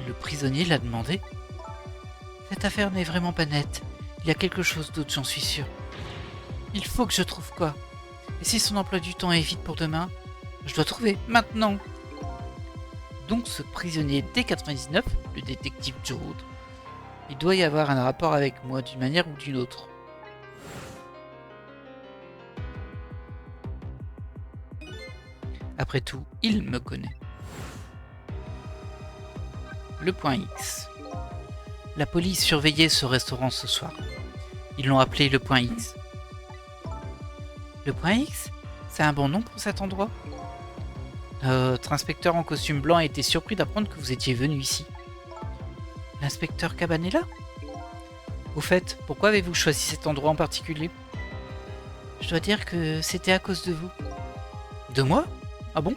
Le prisonnier l'a demandé? Cette affaire n'est vraiment pas nette. Il y a quelque chose d'autre, j'en suis sûr. Il faut que je trouve quoi. Et si son emploi du temps est vide pour demain, je dois trouver maintenant. Donc ce prisonnier D99, le détective Joe, il doit y avoir un rapport avec moi d'une manière ou d'une autre. Après tout, il me connaît. Le point X. La police surveillait ce restaurant ce soir. Ils l'ont appelé le point X. Le point X? C'est un bon nom pour cet endroit? Notre inspecteur en costume blanc a été surpris d'apprendre que vous étiez venu ici. L'inspecteur Cabanella? Au fait, pourquoi avez-vous choisi cet endroit en particulier? Je dois dire que c'était à cause de vous. De moi? Ah bon?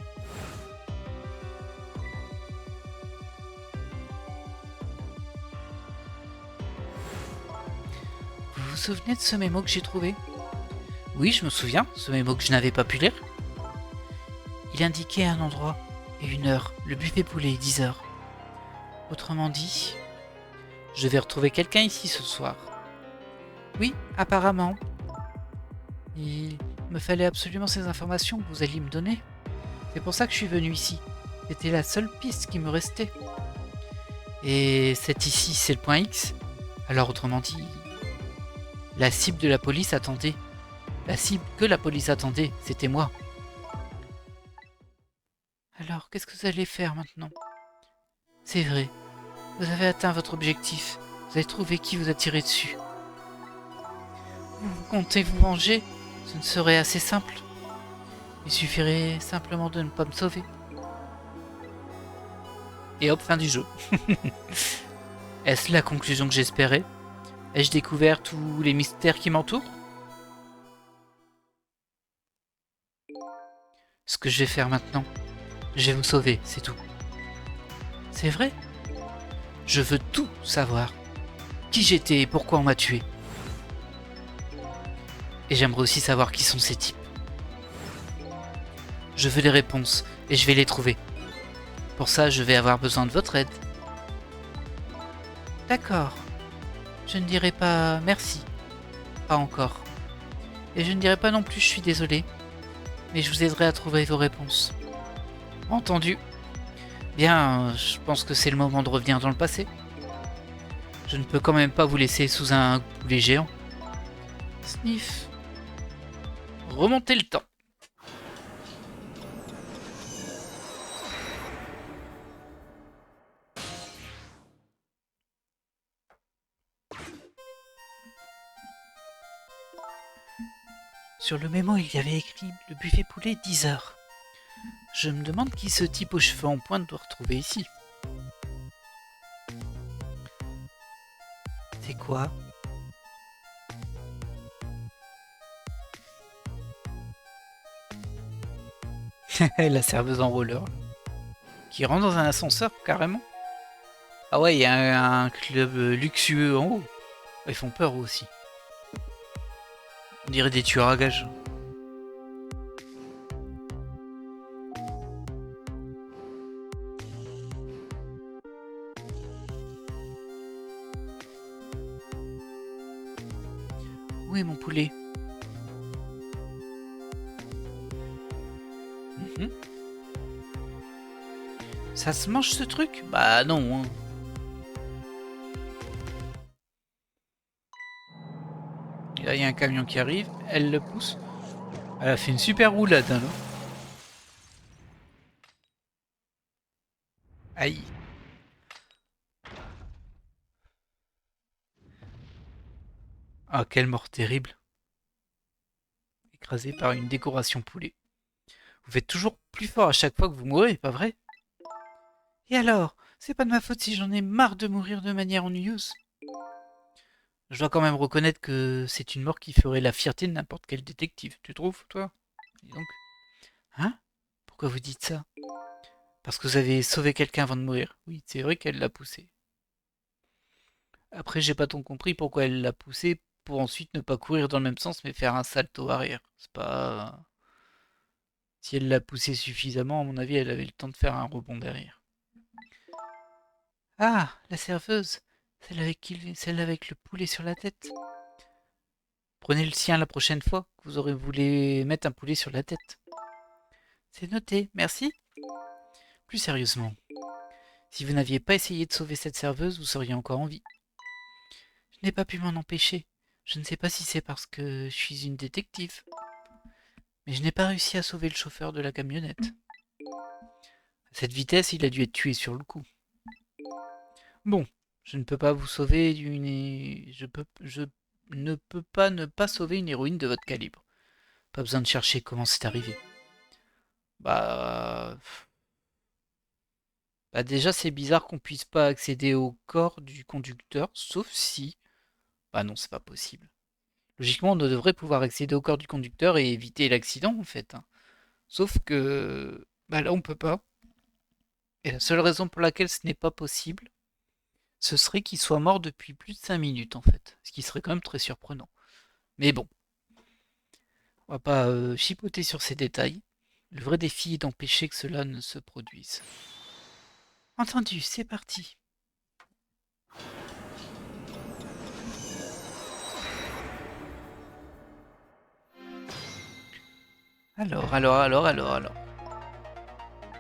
Vous vous souvenez de ce mémo que j'ai trouvé? Oui, je me souviens, ce mémo que je n'avais pas pu lire. Il indiquait un endroit et une heure, le buffet poulet, 10 heures. Autrement dit, je vais retrouver quelqu'un ici ce soir. Oui, apparemment. Il me fallait absolument ces informations que vous alliez me donner. C'est pour ça que je suis venu ici. C'était la seule piste qui me restait. Et cet ici, c'est le point X. Alors autrement dit, la cible de la police attendait. La cible que la police attendait, c'était moi. Alors, qu'est-ce que vous allez faire maintenant? C'est vrai. Vous avez atteint votre objectif. Vous avez trouvé qui vous a tiré dessus. Vous comptez vous venger? Ce ne serait assez simple. Il suffirait simplement de ne pas me sauver. Et hop, fin du jeu. Est-ce la conclusion que j'espérais? Ai-je découvert tous les mystères qui m'entourent? Ce que je vais faire maintenant, je vais vous sauver, c'est tout. C'est vrai? Je veux tout savoir. Qui j'étais et pourquoi on m'a tué. Et j'aimerais aussi savoir qui sont ces types. Je veux des réponses et je vais les trouver. Pour ça, je vais avoir besoin de votre aide. D'accord. Je ne dirai pas merci. Pas encore. Et je ne dirai pas non plus je suis désolé. Mais je vous aiderai à trouver vos réponses. Entendu. Bien, je pense que c'est le moment de revenir dans le passé. Je ne peux quand même pas vous laisser sous un poulet géant. Sniff. Remontez le temps. Sur le mémo, il y avait écrit le buffet poulet 10 heures. Je me demande qui ce type aux cheveux en pointe doit retrouver ici. C'est quoi? La serveuse en roller. Qui rentre dans un ascenseur, carrément. Ah ouais, il y a un club luxueux en haut. Ils font peur aussi. On dirait des tueurs à gages. Où est mon poulet? Ça se mange ce truc? Bah non. Hein. Et là, il y a un camion qui arrive. Elle le pousse. Elle a fait une super roulade, hein, là. Aïe. Ah, quelle mort terrible. Écrasé par une décoration poulet. Vous faites toujours plus fort à chaque fois que vous mourrez, pas vrai? Et alors? C'est pas de ma faute si j'en ai marre de mourir de manière ennuyeuse. Je dois quand même reconnaître que c'est une mort qui ferait la fierté de n'importe quel détective. Tu trouves, toi? Dis donc. Hein? Pourquoi vous dites ça? Parce que vous avez sauvé quelqu'un avant de mourir. Oui, c'est vrai qu'elle l'a poussé. Après, j'ai pas tant compris pourquoi elle l'a poussé pour ensuite ne pas courir dans le même sens mais faire un salto arrière. C'est pas... Si elle l'a poussé suffisamment, à mon avis, elle avait le temps de faire un rebond derrière. Ah, la serveuse. Celle avec le poulet sur la tête. Prenez le sien la prochaine fois que vous aurez voulu mettre un poulet sur la tête. C'est noté, merci. Plus sérieusement, si vous n'aviez pas essayé de sauver cette serveuse, vous seriez encore en vie. Je n'ai pas pu m'en empêcher. Je ne sais pas si c'est parce que je suis une détective. Mais je n'ai pas réussi à sauver le chauffeur de la camionnette. À cette vitesse, il a dû être tué sur le coup. Bon, je ne peux pas vous sauver d'une... Je ne peux pas ne pas sauver une héroïne de votre calibre. Pas besoin de chercher comment c'est arrivé. Bah... Bah déjà, c'est bizarre qu'on puisse pas accéder au corps du conducteur, sauf si... Bah non, c'est pas possible. Logiquement, on devrait pouvoir accéder au corps du conducteur et éviter l'accident, en fait. Hein. Sauf que... Bah là, on peut pas. Et la seule raison pour laquelle ce n'est pas possible, ce serait qu'il soit mort depuis plus de 5 minutes, en fait. Ce qui serait quand même très surprenant. Mais bon, on va pas chipoter sur ces détails. Le vrai défi est d'empêcher que cela ne se produise. Entendu, c'est parti. Alors.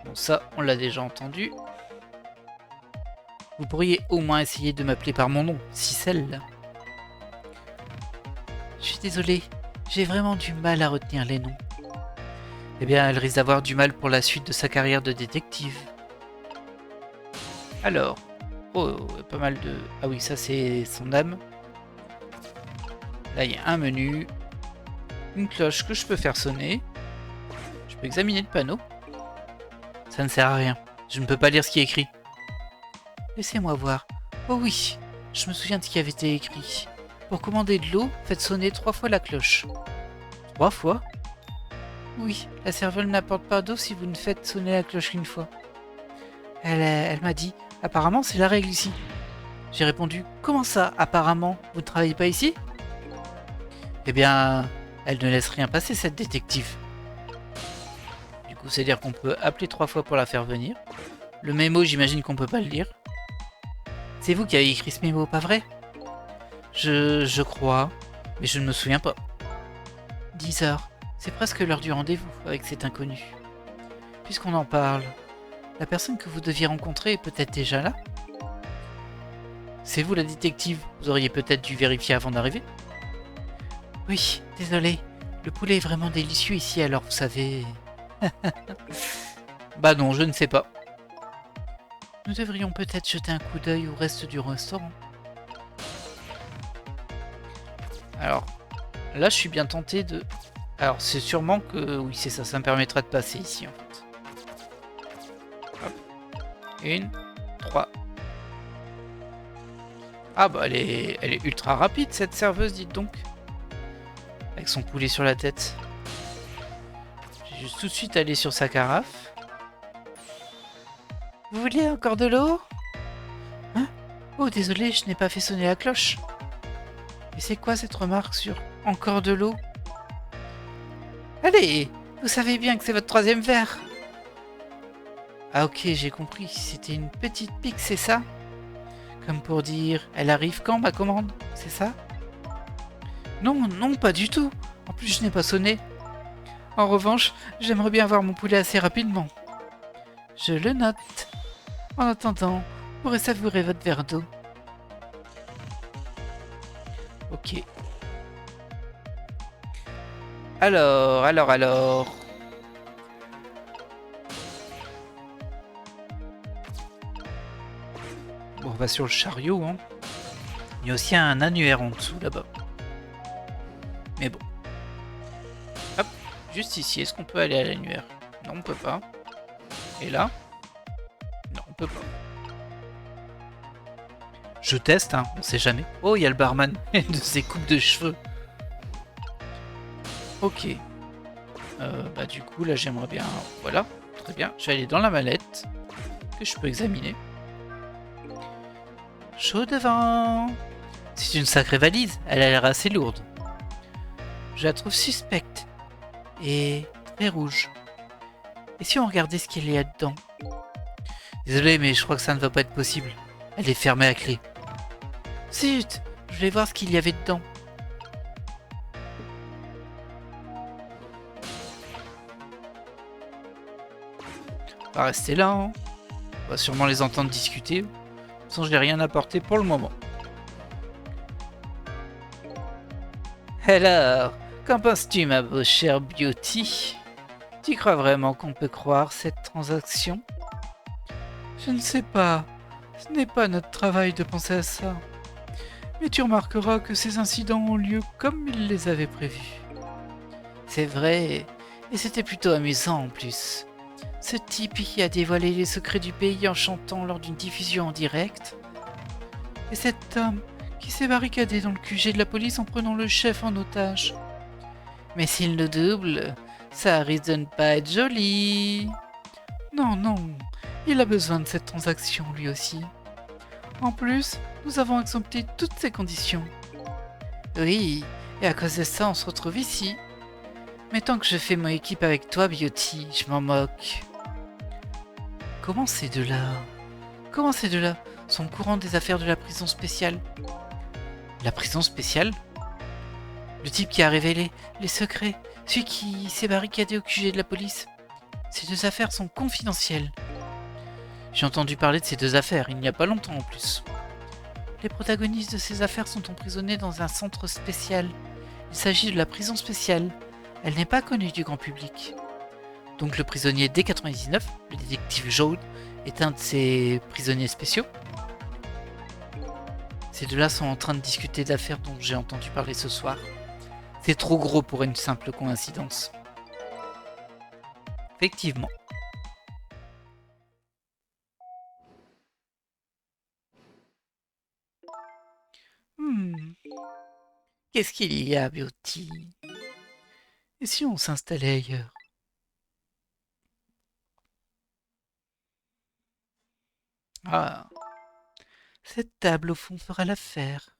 Bon, ça, on l'a déjà entendu. Vous pourriez au moins essayer de m'appeler par mon nom, Cicel. Je suis désolé, j'ai vraiment du mal à retenir les noms. Eh bien, elle risque d'avoir du mal pour la suite de sa carrière de détective. Alors, oh, pas mal de... Ah oui, ça c'est son âme. Là, il y a un menu. Une cloche que je peux faire sonner. Je peux examiner le panneau. Ça ne sert à rien. Je ne peux pas lire ce qui est écrit. Laissez-moi voir. Oh oui, je me souviens de ce qui avait été écrit. Pour commander de l'eau, faites sonner 3 fois la cloche. 3 fois? Oui, la serveuse n'apporte pas d'eau si vous ne faites sonner la cloche qu'une fois. Elle m'a dit, apparemment c'est la règle ici. J'ai répondu, comment ça, apparemment, vous ne travaillez pas ici? Eh bien, elle ne laisse rien passer cette détective. Du coup, c'est-à-dire qu'on peut appeler 3 fois pour la faire venir. Le mémo, j'imagine qu'on peut pas le lire. C'est vous qui avez écrit ce mémo, pas vrai? Je crois, mais je ne me souviens pas. 10 heures, c'est presque l'heure du rendez-vous avec cet inconnu. Puisqu'on en parle, la personne que vous deviez rencontrer est peut-être déjà là? C'est vous la détective, vous auriez peut-être dû vérifier avant d'arriver? Oui, désolé, le poulet est vraiment délicieux ici, alors vous savez... Bah non, je ne sais pas. Nous devrions peut-être jeter un coup d'œil au reste du restaurant. Alors, là je suis bien tenté de... Alors c'est sûrement que... Oui c'est ça, ça me permettra de passer ici en fait. Hop. 1, 3. Ah bah elle est ultra rapide cette serveuse, dites donc. Avec son poulet sur la tête. J'ai juste tout de suite aller sur sa carafe. Vous voulez encore de l'eau? Hein? Oh désolé, je n'ai pas fait sonner la cloche. Mais c'est quoi cette remarque sur encore de l'eau? Allez, vous savez bien que c'est votre 3e verre. Ah ok, j'ai compris, c'était une petite pique, c'est ça? Comme pour dire, elle arrive quand ma commande, c'est ça? Non, non, pas du tout. En plus, je n'ai pas sonné. En revanche, j'aimerais bien avoir mon poulet assez rapidement. Je le note. En attendant, vous pourrez savourer votre verre d'eau. Ok. Alors... Bon, on va sur le chariot, hein. Il y a aussi un annuaire en dessous, là-bas. Mais bon. Hop, juste ici, est-ce qu'on peut aller à l'annuaire? Non, on peut pas. Et là? Non, on peut pas. Je teste, hein, on sait jamais. Oh, il y a le barman de ses coupes de cheveux. Ok. Bah du coup, là, j'aimerais bien... Voilà, très bien. Je vais aller dans la mallette, que je peux examiner. Chaud devant. C'est une sacrée valise, elle a l'air assez lourde. Je la trouve suspecte. Et très rouge. Et si on regardait ce qu'il y a dedans? Désolé, mais je crois que ça ne va pas être possible. Elle est fermée à clé. Zut, je voulais voir ce qu'il y avait dedans. On va rester là, hein. On va sûrement les entendre discuter. De toute façon, je n'ai rien apporté pour le moment. Alors, qu'en penses-tu, ma chère Beauty? Tu crois vraiment qu'on peut croire cette transaction? Je ne sais pas. Ce n'est pas notre travail de penser à ça. Mais tu remarqueras que ces incidents ont lieu comme ils les avaient prévus. C'est vrai, et c'était plutôt amusant en plus. Ce type qui a dévoilé les secrets du pays en chantant lors d'une diffusion en direct. Et cet homme qui s'est barricadé dans le QG de la police en prenant le chef en otage. Mais s'il le double, ça risque de ne pas être joli. Non, non, il a besoin de cette transaction lui aussi. En plus, nous avons accepté toutes ces conditions. Oui, et à cause de ça, on se retrouve ici. Mais tant que je fais mon équipe avec toi, Beauty, je m'en moque. Comment ces deux-là sont au courant des affaires de la prison spéciale? La prison spéciale? Le type qui a révélé les secrets, celui qui s'est barricadé au QG de la police. Ces 2 affaires sont confidentielles. J'ai entendu parler de ces 2 affaires, il n'y a pas longtemps en plus. Les protagonistes de ces affaires sont emprisonnés dans un centre spécial. Il s'agit de la prison spéciale. Elle n'est pas connue du grand public. Donc le prisonnier D99, le détective Joe, est un de ses prisonniers spéciaux. Ces deux-là sont en train de discuter d'affaires dont j'ai entendu parler ce soir. C'est trop gros pour une simple coïncidence. Effectivement. Qu'est-ce qu'il y a, Beauty? Et si on s'installait ailleurs? Ah, cette table au fond fera l'affaire.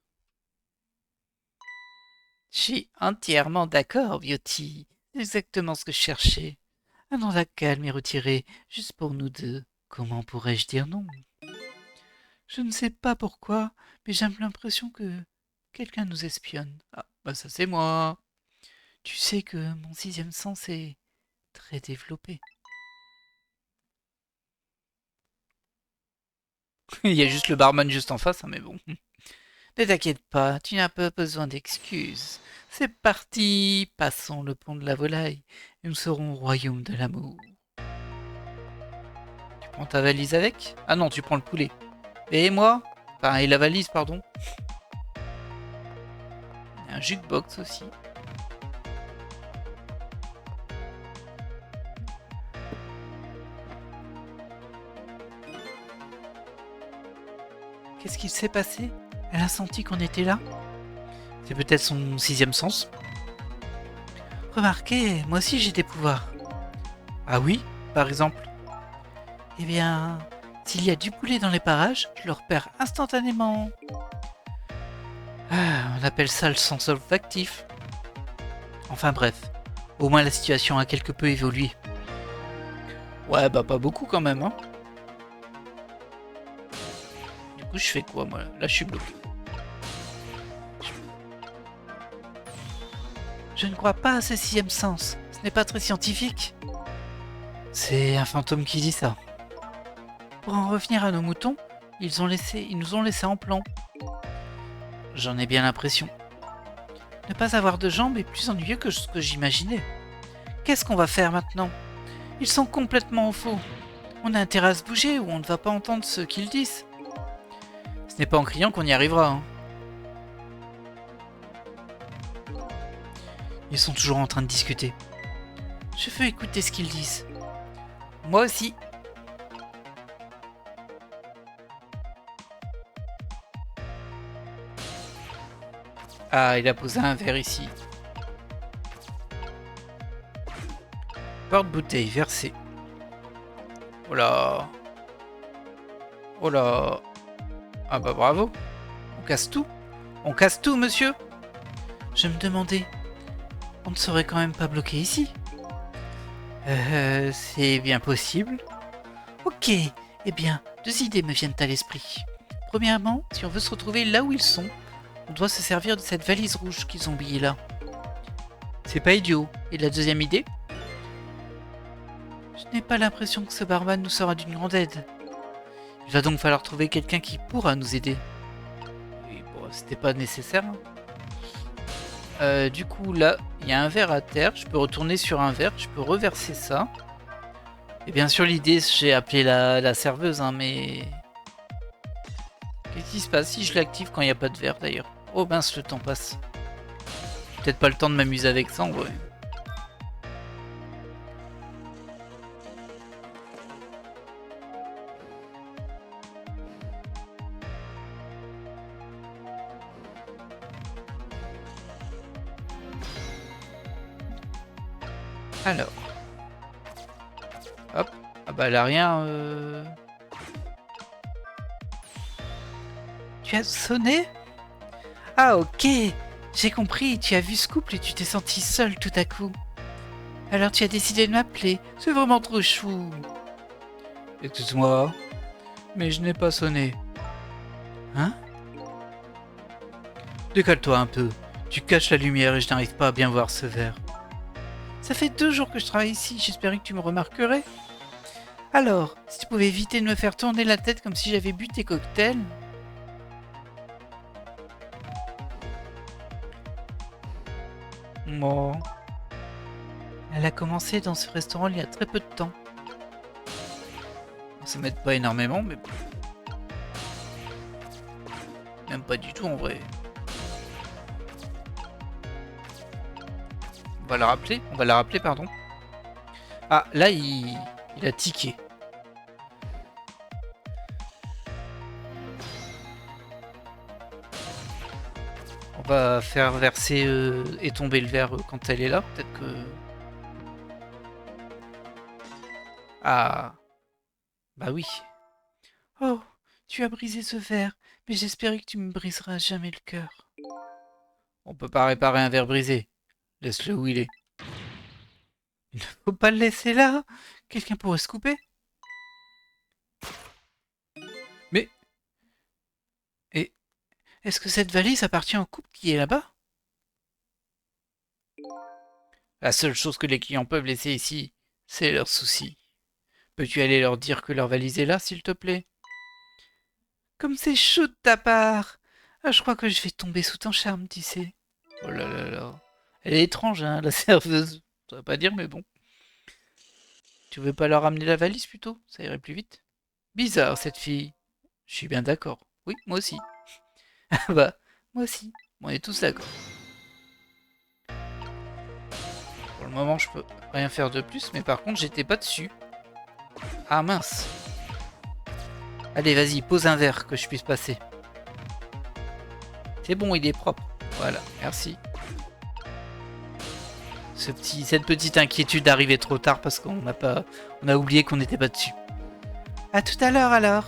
Je suis entièrement d'accord, Beauty. C'est exactement ce que je cherchais. Un endroit calme et retiré, juste pour nous deux. Comment pourrais-je dire non? Je ne sais pas pourquoi, mais j'ai l'impression que quelqu'un nous espionne. Ah, bah ça c'est moi. Tu sais que mon sixième sens est très développé. Il y a juste le barman juste en face, hein, mais bon. Ne t'inquiète pas, tu n'as pas besoin d'excuses. C'est parti, passons le pont de la volaille, et nous serons au royaume de l'amour. Tu prends ta valise avec? Ah non, tu prends le poulet. Et moi? Enfin, et la valise, pardon. Il y a un jukebox aussi. Qu'est-ce qu'il s'est passé? Elle a senti qu'on était là? C'est peut-être son sixième sens. Remarquez, moi aussi j'ai des pouvoirs. Ah oui, par exemple? Eh bien, s'il y a du poulet dans les parages, je le repère instantanément. Ah, on appelle ça le sens olfactif. Enfin bref, au moins la situation a quelque peu évolué. Ouais, bah pas beaucoup quand même, hein. Du coup, je fais quoi, moi? Là, je suis bloqué. Je ne crois pas à ce sixième sens. Ce n'est pas très scientifique. C'est un fantôme qui dit ça. Pour en revenir à nos moutons, ils nous ont laissé en plan. J'en ai bien l'impression. Ne pas avoir de jambes est plus ennuyeux que ce que j'imaginais. Qu'est-ce qu'on va faire maintenant? Ils sont complètement au faux. On a intérêt à se bouger ou on ne va pas entendre ce qu'ils disent. Ce n'est pas en criant qu'on y arrivera, hein. Ils sont toujours en train de discuter. Je veux écouter ce qu'ils disent. Moi aussi. Ah, il a posé un verre ici. Porte-bouteille versée. Oh là. Oh là. Ah bah bravo. On casse tout. On casse tout, monsieur. Je me demandais, on ne serait quand même pas bloqué ici? C'est bien possible. Ok, eh bien, deux idées me viennent à l'esprit. Premièrement, si on veut se retrouver là où ils sont, on doit se servir de cette valise rouge qu'ils ont oubliée là. C'est pas idiot. Et la deuxième idée? Je n'ai pas l'impression que ce barman nous sera d'une grande aide. Il va donc falloir trouver quelqu'un qui pourra nous aider. Oui, bon, c'était pas nécessaire. Du coup, là, il y a un verre à terre. Je peux retourner sur un verre. Je peux reverser ça. Et bien sûr, l'idée, j'ai appelé la serveuse, hein, mais... Qu'est-ce qui se passe si je l'active quand il n'y a pas de verre, d'ailleurs? Oh mince, le temps passe. Peut-être pas le temps de m'amuser avec ça, en vrai. Alors. Hop. Ah bah elle a rien... Tu as sonné? Ah ok, j'ai compris, tu as vu ce couple et tu t'es senti seul tout à coup. Alors tu as décidé de m'appeler, c'est vraiment trop chou. Excuse-moi, mais je n'ai pas sonné. Hein? Décale-toi un peu, tu caches la lumière et je n'arrive pas à bien voir ce verre. Ça fait 2 jours que je travaille ici, j'espérais que tu me remarquerais. Alors, si tu pouvais éviter de me faire tourner la tête comme si j'avais bu tes cocktails... Bon. Elle a commencé dans ce restaurant il y a très peu de temps. Ça m'aide pas énormément, mais... Même pas du tout, en vrai. On va la rappeler, pardon. Ah, là, il a tiqué. On va faire verser et tomber le verre quand elle est là. Peut-être que... Ah, bah oui. Oh, tu as brisé ce verre, mais j'espérais que tu me briseras jamais le cœur. On peut pas réparer un verre brisé. Laisse-le où il est. Il ne faut pas le laisser là. Quelqu'un pourrait se couper. Mais... Et est-ce que cette valise appartient au couple qui est là-bas? La seule chose que les clients peuvent laisser ici, c'est leurs soucis. Peux-tu aller leur dire que leur valise est là, s'il te plaît? Comme c'est chaud de ta part. Ah, je crois que je vais tomber sous ton charme, tu sais. Oh là là là. Elle est étrange, hein, la serveuse. Ça va pas dire, mais bon. Tu veux pas leur ramener la valise plutôt? Ça irait plus vite. Bizarre, cette fille. Je suis bien d'accord. Oui, moi aussi. Ah bah, moi aussi. On est tous d'accord. Pour le moment, je peux rien faire de plus, mais par contre, j'étais pas dessus. Ah mince. Allez, vas-y, pose un verre que je puisse passer. C'est bon, il est propre. Voilà, merci. Cette petite inquiétude d'arriver trop tard parce on a oublié qu'on n'était pas dessus. À tout à l'heure alors.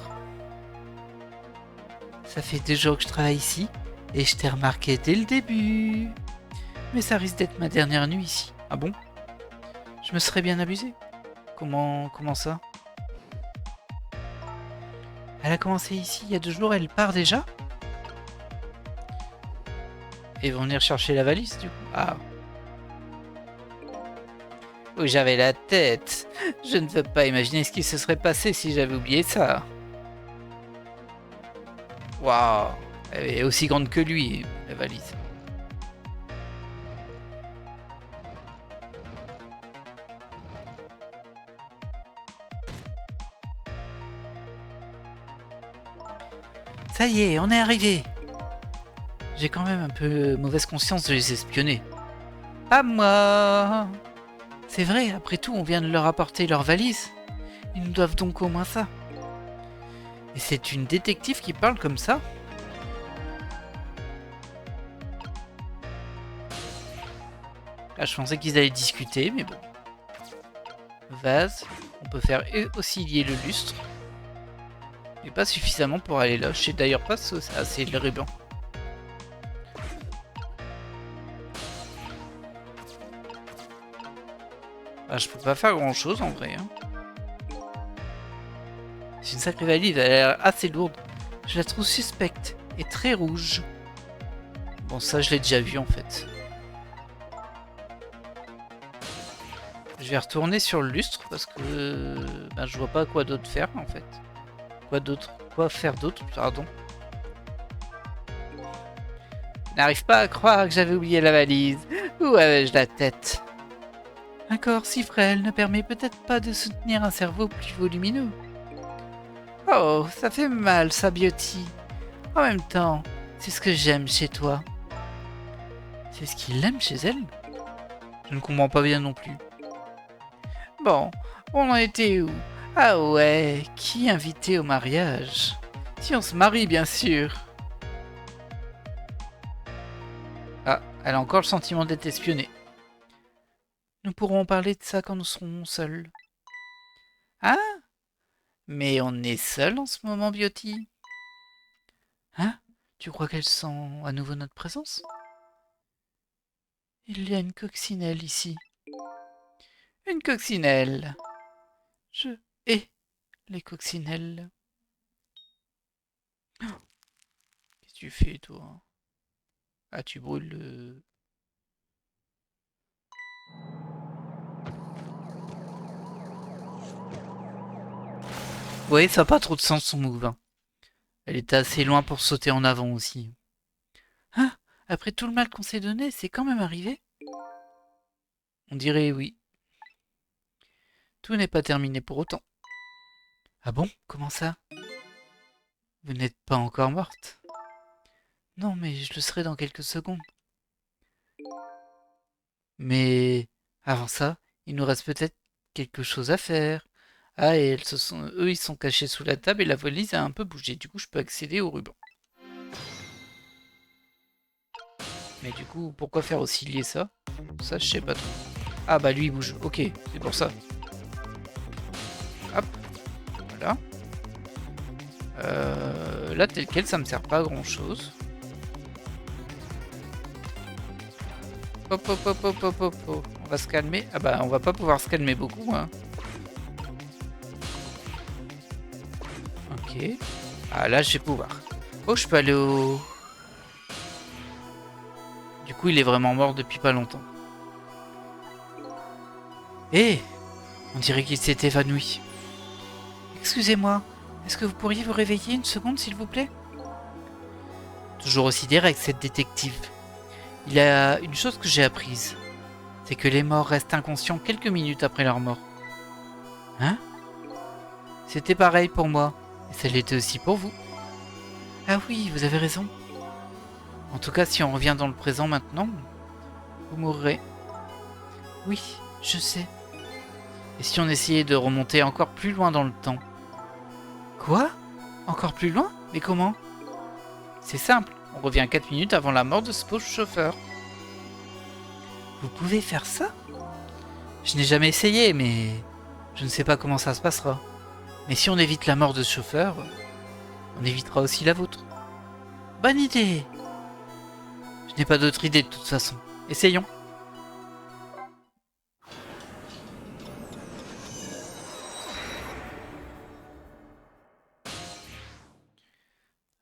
Ça fait 2 jours que je travaille ici et je t'ai remarqué dès le début. Mais ça risque d'être ma dernière nuit ici. Ah bon? Je me serais bien abusé. Comment ça? Elle a commencé ici il y a 2 jours, elle part déjà? Et ils vont venir chercher la valise du coup. Ah. Où j'avais la tête. Je ne veux pas imaginer ce qui se serait passé si j'avais oublié ça. Waouh. Elle est aussi grande que lui, la valise. Ça y est, on est arrivé. J'ai quand même un peu mauvaise conscience de les espionner. Pas moi. C'est vrai, après tout, on vient de leur apporter leur valise. Ils nous doivent donc au moins ça. Et c'est une détective qui parle comme ça? Ah, je pensais qu'ils allaient discuter, mais bon. Vase, on peut faire osciller le lustre. Mais pas suffisamment pour aller là. Je sais d'ailleurs pas si c'est assez le ruban. Ah, je peux pas faire grand chose en vrai. Hein. C'est une sacrée valise, elle a l'air assez lourde. Je la trouve suspecte et très rouge. Bon, ça je l'ai déjà vu en fait. Je vais retourner sur le lustre parce que ben, je vois pas quoi d'autre faire en fait. Quoi faire d'autre, pardon. Je n'arrive pas à croire que j'avais oublié la valise. Où avais-je la tête? Un corps si frêle ne permet peut-être pas de soutenir un cerveau plus volumineux. Oh, ça fait mal, ça, Beauty. En même temps, c'est ce que j'aime chez toi. C'est ce qu'il aime chez elle? Je ne comprends pas bien non plus. Bon, on en était où? Ah ouais, qui invité au mariage? Si on se marie, bien sûr. Ah, elle a encore le sentiment d'être espionnée. Nous pourrons parler de ça quand nous serons seuls. Ah? Mais on est seuls en ce moment, Beauty. Hein? Tu crois qu'elle sent à nouveau notre présence? Il y a une coccinelle ici. Une coccinelle. Je hais les coccinelles. Qu'est-ce que tu fais, toi? Ah, tu brûles le... Ouais, ça n'a pas trop de sens son move. Hein. Elle était assez loin pour sauter en avant aussi. Ah, après tout le mal qu'on s'est donné, c'est quand même arrivé? On dirait oui. Tout n'est pas terminé pour autant. Ah bon? Comment ça? Vous n'êtes pas encore morte? Non, mais je le serai dans quelques secondes. Mais avant ça, il nous reste peut-être quelque chose à faire. Ah, et eux, ils sont cachés sous la table et la valise a un peu bougé. Du coup, je peux accéder au ruban. Mais du coup, pourquoi faire osciller ça? Ça, je sais pas trop. Ah bah lui, il bouge. Ok, c'est pour ça. Hop, voilà. Là, tel quel, ça me sert pas à grand-chose. Hop, hop, hop, hop, hop, hop, hop. On va se calmer. Ah bah, on va pas pouvoir se calmer beaucoup, hein. Ok. Ah là, je vais pouvoir. Oh, je peux aller au... Du coup, il est vraiment mort depuis pas longtemps. Eh, on dirait qu'il s'est évanoui. Excusez-moi, est-ce que vous pourriez vous réveiller une seconde, s'il vous plaît? Toujours aussi direct, cette détective. Il y a une chose que j'ai apprise. C'est que les morts restent inconscients quelques minutes après leur mort. Hein? C'était pareil pour moi. Et ça l'était aussi pour vous. Ah oui, vous avez raison. En tout cas, si on revient dans le présent maintenant, vous mourrez. Oui, je sais. Et si on essayait de remonter encore plus loin dans le temps? Quoi? Encore plus loin? Mais comment? C'est simple, on revient 4 minutes avant la mort de ce pauvre chauffeur. Vous pouvez faire ça? Je n'ai jamais essayé, mais je ne sais pas comment ça se passera. Mais si on évite la mort de ce chauffeur, on évitera aussi la vôtre. Bonne idée! Je n'ai pas d'autre idée de toute façon. Essayons.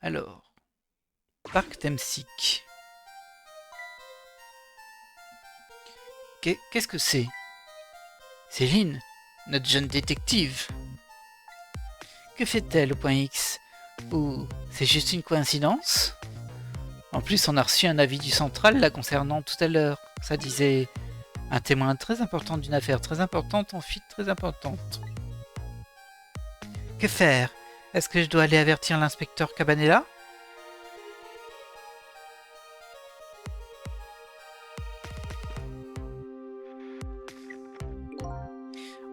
Alors, Parc Temsic. Qu'est-ce que c'est? C'est Lynn, notre jeune détective. Que fait-elle au point X? Ou c'est juste une coïncidence? En plus, on a reçu un avis du central la concernant tout à l'heure. Ça disait un témoin très important d'une affaire très importante en fuite très importante. Que faire? Est-ce que je dois aller avertir l'inspecteur Cabanella?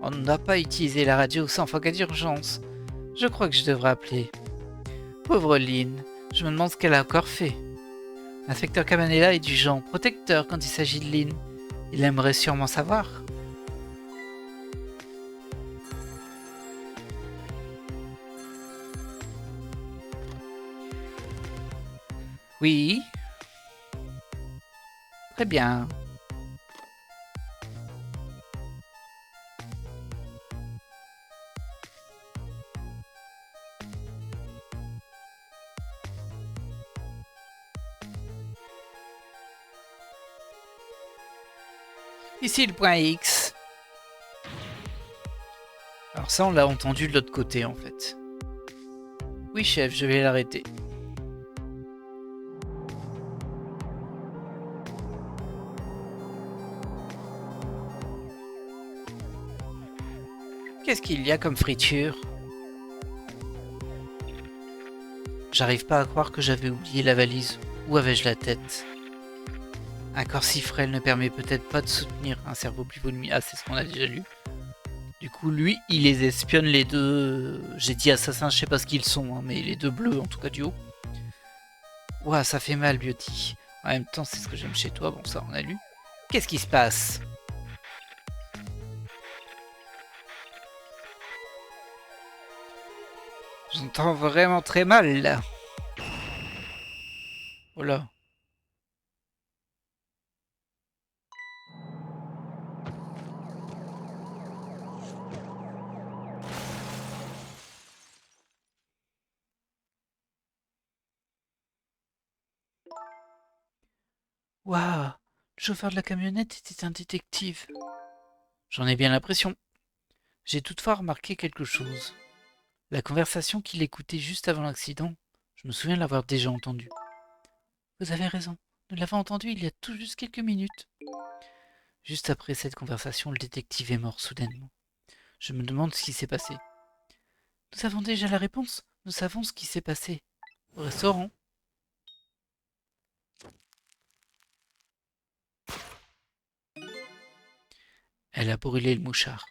On n'a pas utilisé la radio sans fois cas d'urgence. Je crois que je devrais appeler. Pauvre Lynn, je me demande ce qu'elle a encore fait. L'inspecteur Cabanella est du genre protecteur quand il s'agit de Lynn. Il aimerait sûrement savoir. Oui. Très bien. Ici le point X. Alors ça, on l'a entendu de l'autre côté en fait. Oui chef, je vais l'arrêter. Qu'est-ce qu'il y a comme friture? J'arrive pas à croire que j'avais oublié la valise. Où avais-je la tête? Un corps si frêle ne permet peut-être pas de soutenir un cerveau plus volumineux. Ah, c'est ce qu'on a déjà lu. Du coup, lui, il les espionne les deux. J'ai dit assassins, je sais pas ce qu'ils sont, hein, mais les deux bleus, en tout cas du haut. Ouah, ça fait mal, Beauty. En même temps, c'est ce que j'aime chez toi. Bon, ça, on a lu. Qu'est-ce qui se passe? J'entends vraiment très mal, là. Oh là. Waouh, le chauffeur de la camionnette était un détective. J'en ai bien l'impression. J'ai toutefois remarqué quelque chose. La conversation qu'il écoutait juste avant l'accident, je me souviens l'avoir déjà entendue. Vous avez raison, nous l'avons entendue il y a tout juste quelques minutes. Juste après cette conversation, le détective est mort soudainement. Je me demande ce qui s'est passé. Nous avons déjà la réponse. Nous savons ce qui s'est passé. Au restaurant. Elle a brûlé le mouchard.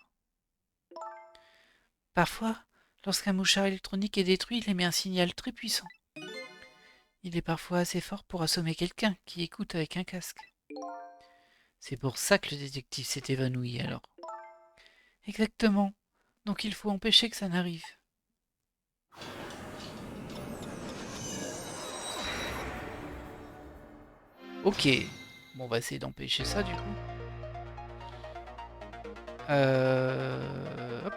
Parfois, lorsqu'un mouchard électronique est détruit, il émet un signal très puissant. Il est parfois assez fort pour assommer quelqu'un qui écoute avec un casque. C'est pour ça que le détective s'est évanoui alors. Exactement. Donc il faut empêcher que ça n'arrive. Ok. Bon, on va essayer d'empêcher ça du coup. Hop.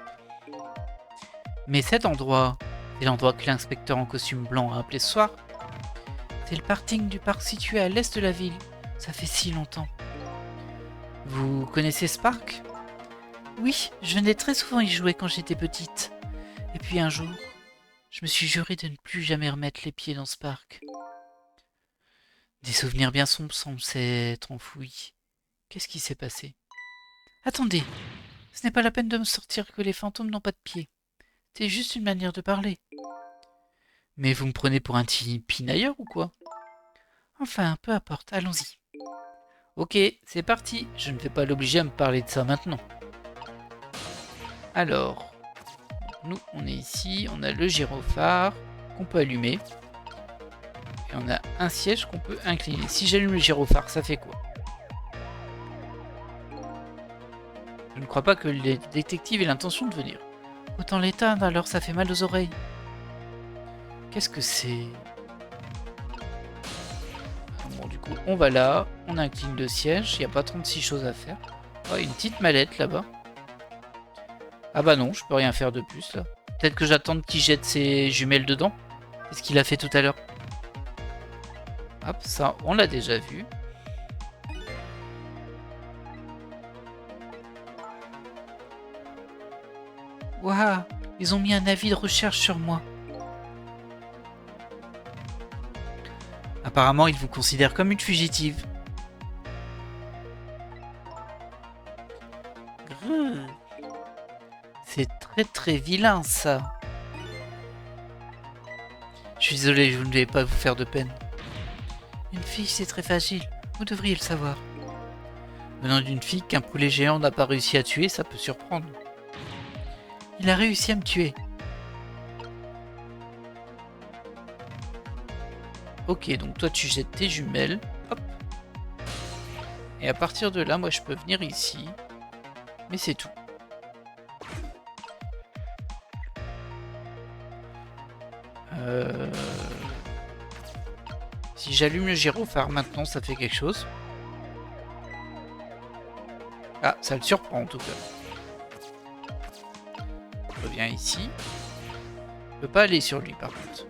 Mais cet endroit, c'est l'endroit que l'inspecteur en costume blanc a appelé ce soir. C'est le parking du parc situé à l'est de la ville. Ça fait si longtemps. Vous connaissez ce parc? Oui, je venais très souvent y jouer quand j'étais petite. Et puis un jour, je me suis juré de ne plus jamais remettre les pieds dans ce parc. Des souvenirs bien sombres semblent s'être enfouis. Qu'est-ce qui s'est passé? Attendez, ce n'est pas la peine de me sortir que les fantômes n'ont pas de pieds. C'est juste une manière de parler. Mais vous me prenez pour un pinailleur ou quoi? Enfin, peu importe, allons-y. Ok, c'est parti. Je ne vais pas l'obliger à me parler de ça maintenant. Alors, nous, on est ici. On a le gyrophare qu'on peut allumer. Et on a un siège qu'on peut incliner. Si j'allume le gyrophare, ça fait quoi? Je ne crois pas que le détective ait l'intention de venir. Autant l'éteindre, alors ça fait mal aux oreilles. Qu'est-ce que c'est? Bon, du coup, on va là. On incline le siège. Il n'y a pas 36 choses à faire. Oh, une petite mallette là-bas. Ah bah non, je peux rien faire de plus là. Peut-être que j'attende qu'il jette ses jumelles dedans. C'est ce qu'il a fait tout à l'heure. Hop, ça, on l'a déjà vu. Waouh, ils ont mis un avis de recherche sur moi. Apparemment, ils vous considèrent comme une fugitive. C'est très très vilain ça. Je suis désolé, je ne vais pas vous faire de peine. Une fille, c'est très fragile. Vous devriez le savoir. Venant d'une fille qu'un poulet géant n'a pas réussi à tuer, ça peut surprendre. Il a réussi à me tuer. Ok, donc toi tu jettes tes jumelles. Hop. Et à partir de là, moi je peux venir ici. Mais c'est tout. Si j'allume le gyrophare maintenant, ça fait quelque chose. Ah, ça le surprend en tout cas. Je reviens ici. Je peux pas aller sur lui par contre.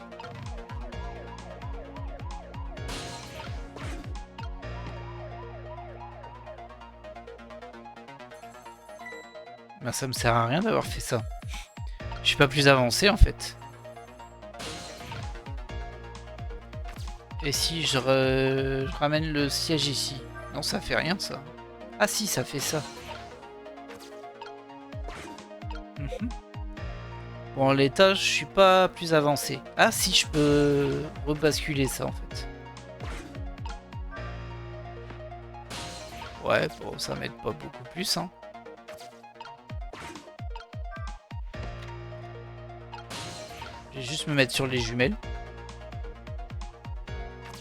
Ben, ça me sert à rien d'avoir fait ça. Je suis pas plus avancé en fait. Et si je ramène le siège ici? Non, ça fait rien ça. Ah si, ça fait ça. Bon, en l'état, je suis pas plus avancé. Ah si, je peux rebasculer ça en fait. Ouais, bon, ça m'aide pas beaucoup plus, hein. Je vais juste me mettre sur les jumelles.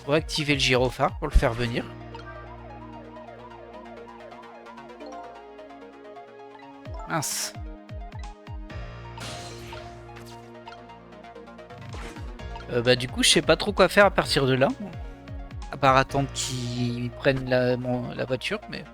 Pour activer le gyrophare pour le faire venir. Mince. Bah du coup je sais pas trop quoi faire à partir de là. À part attendre qu'ils prennent la voiture, mais...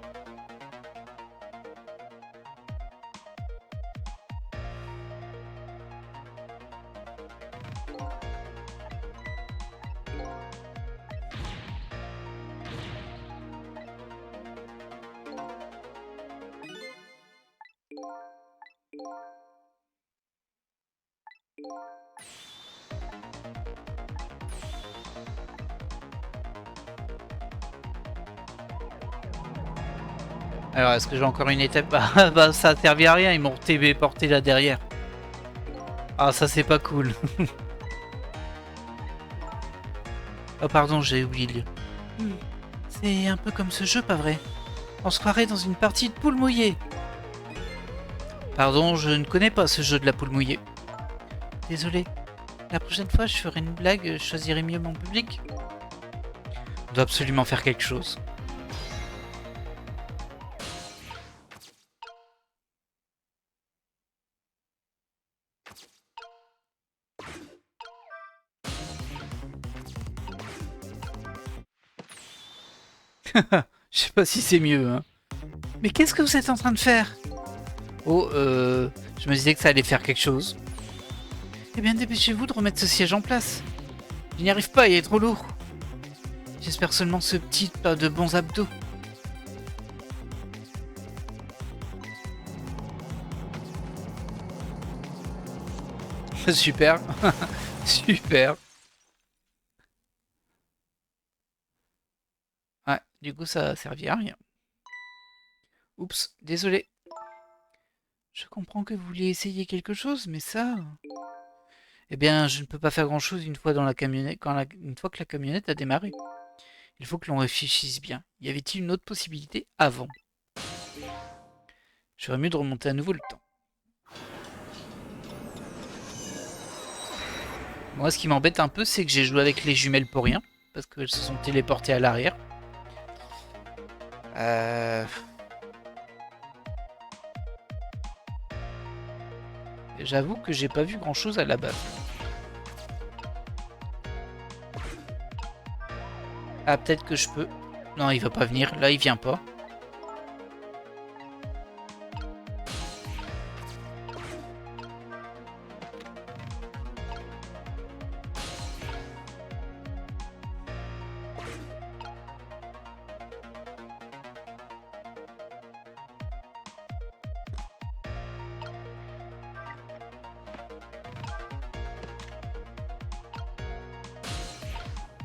Alors, est-ce que j'ai encore une étape? Bah, ça a servi à rien, ils m'ont téléporté là derrière. Ah, ça c'est pas cool. Oh pardon, j'ai oublié de lire. C'est un peu comme ce jeu, pas vrai? On se croirait dans une partie de poule mouillée. Pardon, je ne connais pas ce jeu de la poule mouillée. Désolé. La prochaine fois, je ferai une blague, je choisirai mieux mon public. On doit absolument faire quelque chose. Je sais pas si c'est mieux, hein. Mais qu'est-ce que vous êtes en train de faire? Oh, je me disais que ça allait faire quelque chose. Eh bien, dépêchez-vous de remettre ce siège en place. Je n'y arrive pas, il est trop lourd. J'espère seulement ce petit pas de bons abdos. Super. Super. Ouais, du coup, ça a servi à rien. Oups, désolé. Je comprends que vous vouliez essayer quelque chose, mais ça... Eh bien, je ne peux pas faire grand-chose une fois dans la camionnette, une fois que la camionnette a démarré. Il faut que l'on réfléchisse bien. Y avait-il une autre possibilité avant? J'aurais mieux de remonter à nouveau le temps. Moi, ce qui m'embête un peu, c'est que j'ai joué avec les jumelles pour rien, parce qu'elles se sont téléportées à l'arrière. J'avoue que j'ai pas vu grand-chose à la base. Ah, peut-être que je peux... Non, il va pas venir. Là, il vient pas.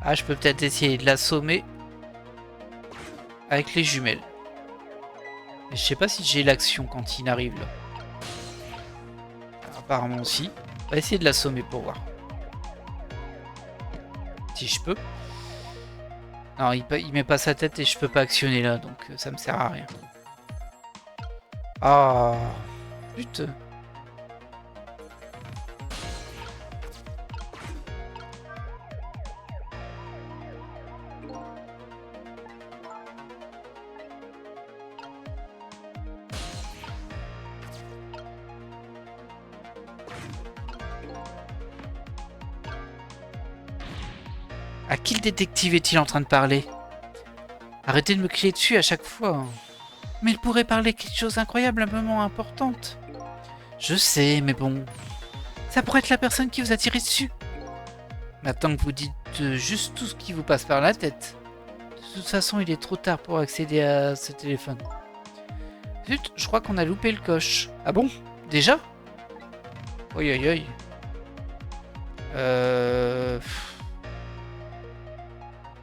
Ah, je peux peut-être essayer de l'assommer avec les jumelles. Mais je sais pas si j'ai l'action quand il arrive là. Alors, apparemment aussi. On va essayer de l'assommer pour voir. Si je peux. Non, il met pas sa tête et je peux pas actionner là, donc ça me sert à rien. Ah, putain. À qui le détective est-il en train de parler? Arrêtez de me crier dessus à chaque fois. Mais il pourrait parler quelque chose d'incroyablement importante. Je sais, mais bon. Ça pourrait être la personne qui vous a tiré dessus. Maintenant que vous dites juste tout ce qui vous passe par la tête. De toute façon, il est trop tard pour accéder à ce téléphone. Zut, je crois qu'on a loupé le coche. Ah bon? Déjà? Oi oi oi.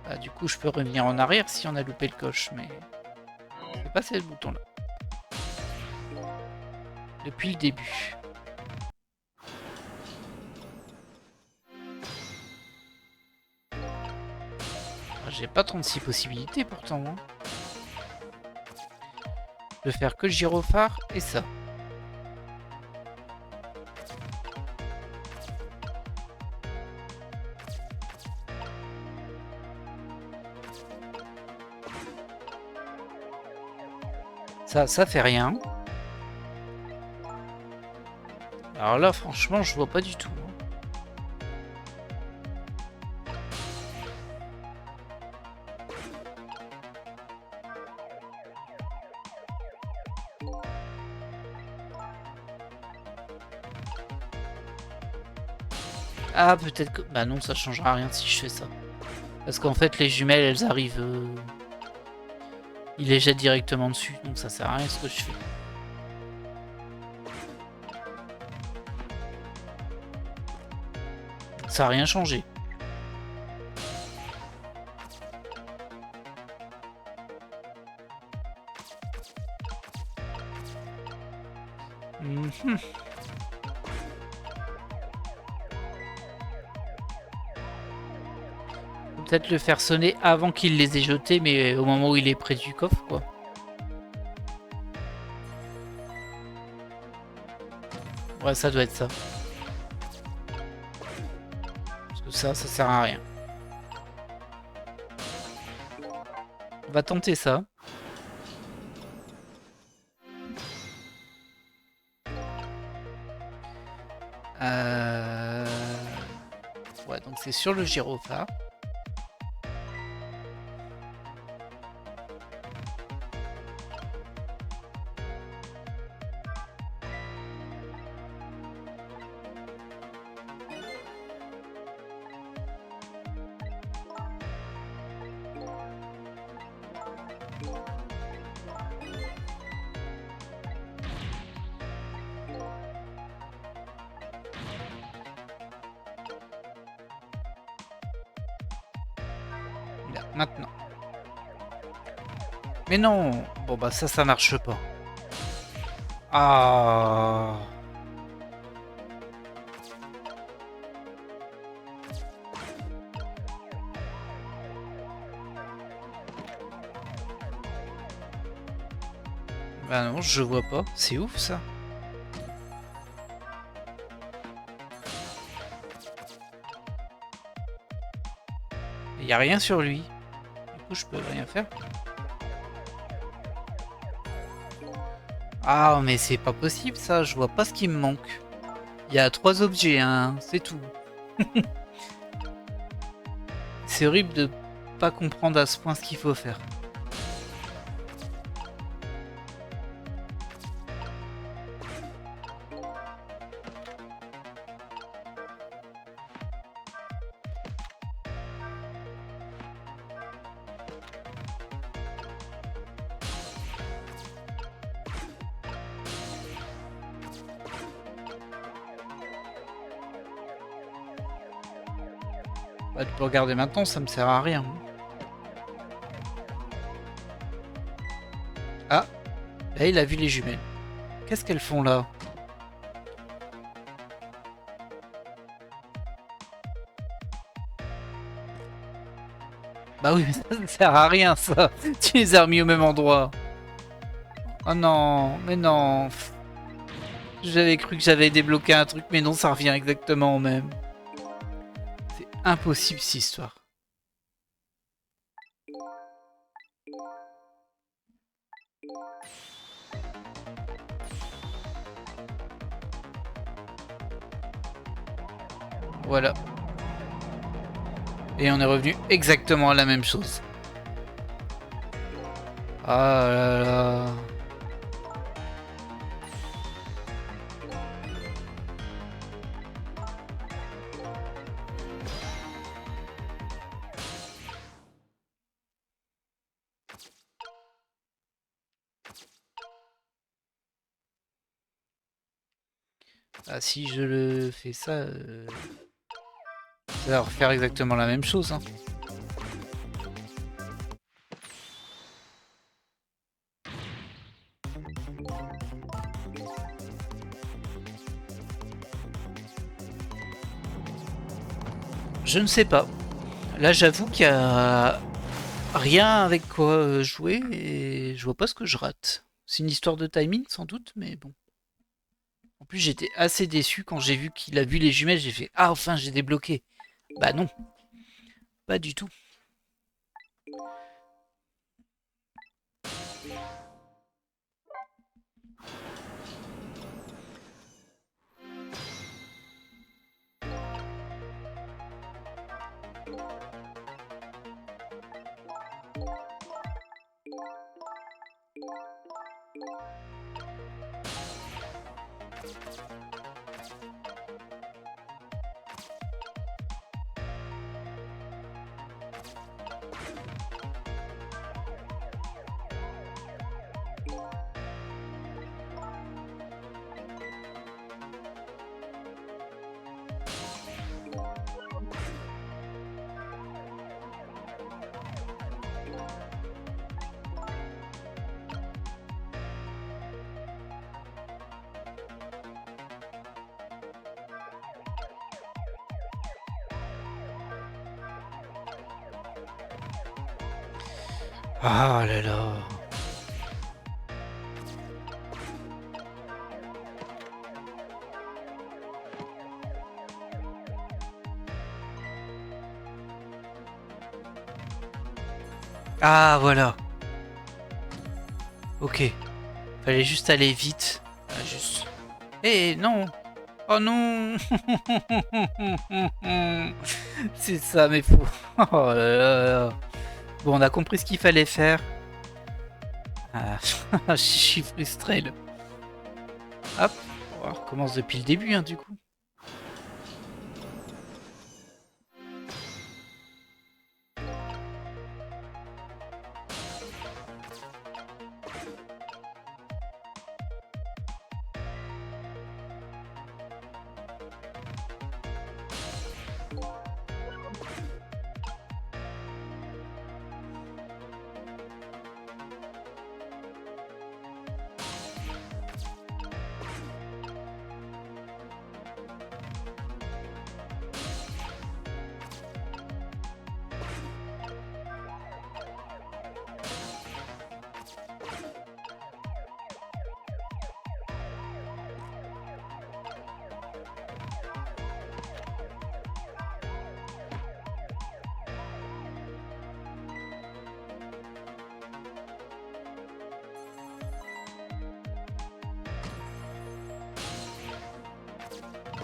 Bah, du coup, je peux revenir en arrière si on a loupé le coche, mais... C'est pas ce bouton-là. Depuis le début. J'ai pas 36 possibilités pourtant. Hein. Je peux faire que le gyrophare et ça. Ça fait rien. Alors là, franchement, je vois pas du tout. Ah, peut-être que... Bah non, ça changera rien si je fais ça. Parce qu'en fait, les jumelles, elles arrivent... Il les jette directement dessus, donc ça sert à rien ce que je fais. Ça a rien changé. peut-être le faire sonner avant qu'il les ait jetés, mais au moment où il est près du coffre, quoi. Ouais, ça doit être ça. Parce que ça sert à rien. On va tenter ça. Ouais, donc c'est sur le gyrophare. Là, maintenant. Mais non. Bon bah ça marche pas. Ah. Bah non, je vois pas. C'est ouf ça. Il y a rien sur lui. Du coup, je peux rien faire. Ah, mais c'est pas possible ça. Je vois pas ce qui me manque. Il y a 3 objets, hein. C'est tout. C'est horrible de pas comprendre à ce point ce qu'il faut faire. Bah, tu peux regarder maintenant, ça me sert à rien. Ah, là il a vu les jumelles. Qu'est-ce qu'elles font là? Bah oui, mais ça ne sert à rien ça. Tu les as remis au même endroit. Oh non, mais non. J'avais cru que j'avais débloqué un truc, mais non, ça revient exactement au même. C'est impossible cette histoire. Voilà. Et on est revenu exactement à la même chose. Ah là là. Ah, si je le fais ça, ça va refaire exactement la même chose. Hein. Je ne sais pas. Là, j'avoue qu'il y a rien avec quoi jouer et je vois pas ce que je rate. C'est une histoire de timing sans doute, mais bon. En plus, j'étais assez déçu quand j'ai vu qu'il a vu les jumelles. J'ai fait ah enfin j'ai débloqué. Bah non, pas du tout. Ah là là. Ah voilà. Ok. Fallait juste aller vite. Ah, juste. Eh non. Oh non. C'est ça mes fous. Oh là là. Bon, on a compris ce qu'il fallait faire. Ah, je suis frustré là. Hop. On recommence depuis le début hein, du coup.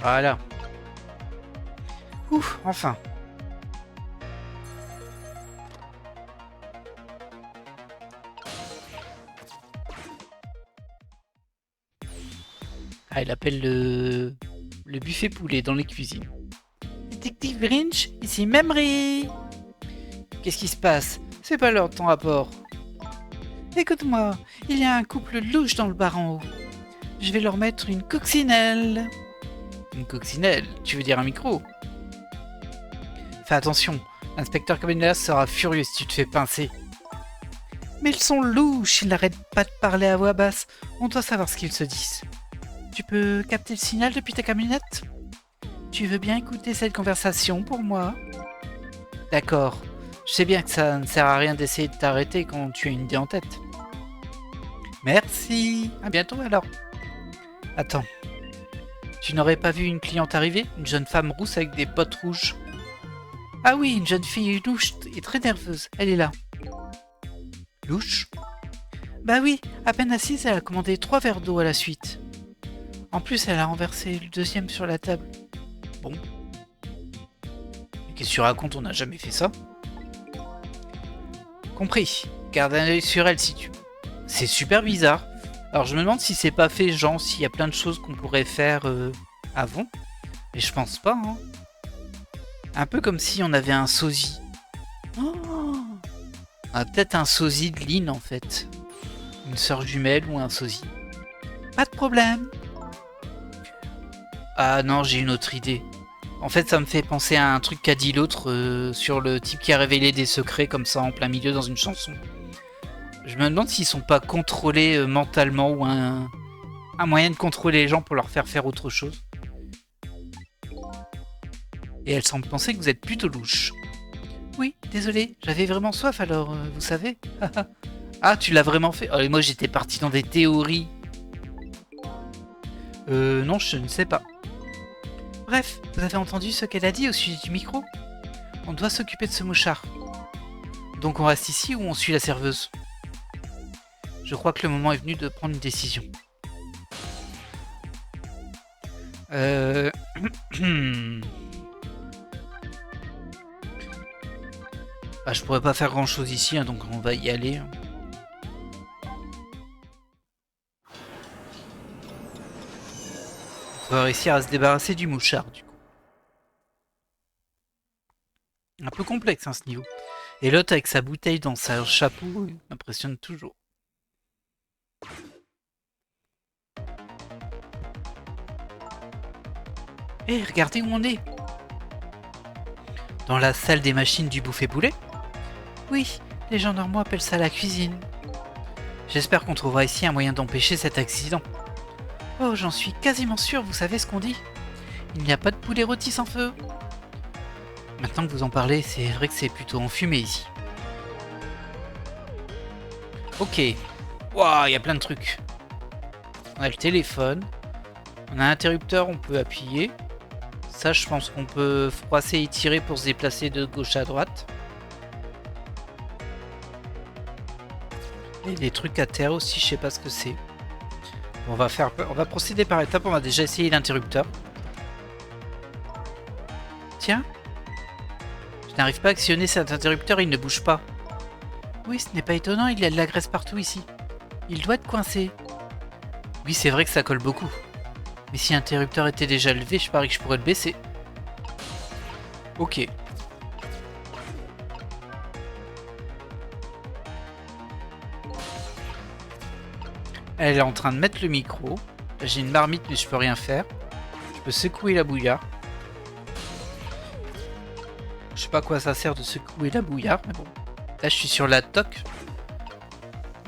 Voilà. Ouf, enfin. Ah, il appelle le buffet poulet dans les cuisines. Détective Grinch, ici Memory. Qu'est-ce qui se passe? C'est pas l'heure de ton rapport. Écoute-moi, il y a un couple louche dans le bar en haut. Je vais leur mettre une coccinelle. Une coccinelle? Tu veux dire un micro? Fais attention, l'inspecteur Cabanillas sera furieux si tu te fais pincer. Mais ils sont louches, ils n'arrêtent pas de parler à voix basse. On doit savoir ce qu'ils se disent. Tu peux capter le signal depuis ta camionnette? Tu veux bien écouter cette conversation pour moi? D'accord. Je sais bien que ça ne sert à rien d'essayer de t'arrêter quand tu as une idée en tête. Merci. À bientôt alors. Attends. Tu n'aurais pas vu une cliente arriver? Une jeune femme rousse avec des bottes rouges. Ah oui, une jeune fille louche et très nerveuse. Elle est là. Louche? Bah oui, à peine assise, elle a commandé 3 verres d'eau à la suite. En plus, elle a renversé le deuxième sur la table. Bon. Qu'est-ce que tu racontes? On n'a jamais fait ça. Compris. Garde un œil sur elle si tu... C'est super bizarre. Alors je me demande si c'est pas fait, genre s'il y a plein de choses qu'on pourrait faire avant. Mais je pense pas, hein. Un peu comme si on avait un sosie. Oh, on a peut-être un sosie de Lynn en fait. Une sœur jumelle ou un sosie. Pas de problème. Ah non, j'ai une autre idée. En fait, ça me fait penser à un truc qu'a dit l'autre sur le type qui a révélé des secrets comme ça en plein milieu dans une chanson. Je me demande s'ils sont pas contrôlés mentalement ou un moyen de contrôler les gens pour leur faire autre chose. Et elle semble penser que vous êtes plutôt louche. Oui, désolé, j'avais vraiment soif alors, vous savez. Ah, tu l'as vraiment fait? Oh, et moi j'étais parti dans des théories. Non, je ne sais pas. Bref, vous avez entendu ce qu'elle a dit au sujet du micro? On doit s'occuper de ce mouchard. Donc on reste ici ou on suit la serveuse? Je crois que le moment est venu de prendre une décision. Bah, je pourrais pas faire grand chose ici, hein, donc on va y aller. On va réussir à se débarrasser du mouchard, du coup. Un peu complexe, hein, ce niveau. Et l'autre avec sa bouteille dans sa chapeau, il m'impressionne toujours. Eh, regardez où on est! Dans la salle des machines du buffet poulet? Oui, les gens normaux appellent ça la cuisine. J'espère qu'on trouvera ici un moyen d'empêcher cet accident. Oh, j'en suis quasiment sûr, vous savez ce qu'on dit? Il n'y a pas de poulet rôti sans feu. Maintenant que vous en parlez, c'est vrai que c'est plutôt enfumé ici. Ok. Waouh, il y a plein de trucs. On a le téléphone. On a un interrupteur, on peut appuyer. Ça, je pense qu'on peut froisser et tirer pour se déplacer de gauche à droite. Et des trucs à terre aussi, je sais pas ce que c'est. On va procéder par étapes. On va déjà essayer l'interrupteur. Tiens. Je n'arrive pas à actionner cet interrupteur, il ne bouge pas. Oui, ce n'est pas étonnant, il y a de la graisse partout ici. Il doit être coincé. Oui, c'est vrai que ça colle beaucoup. Mais si l'interrupteur était déjà levé, je parie que je pourrais le baisser. Ok. Elle est en train de mettre le micro. Là, j'ai une marmite, mais je peux rien faire. Je peux secouer la bouillarde. Je sais pas à quoi ça sert de secouer la bouillarde, mais bon. Là, je suis sur la toque.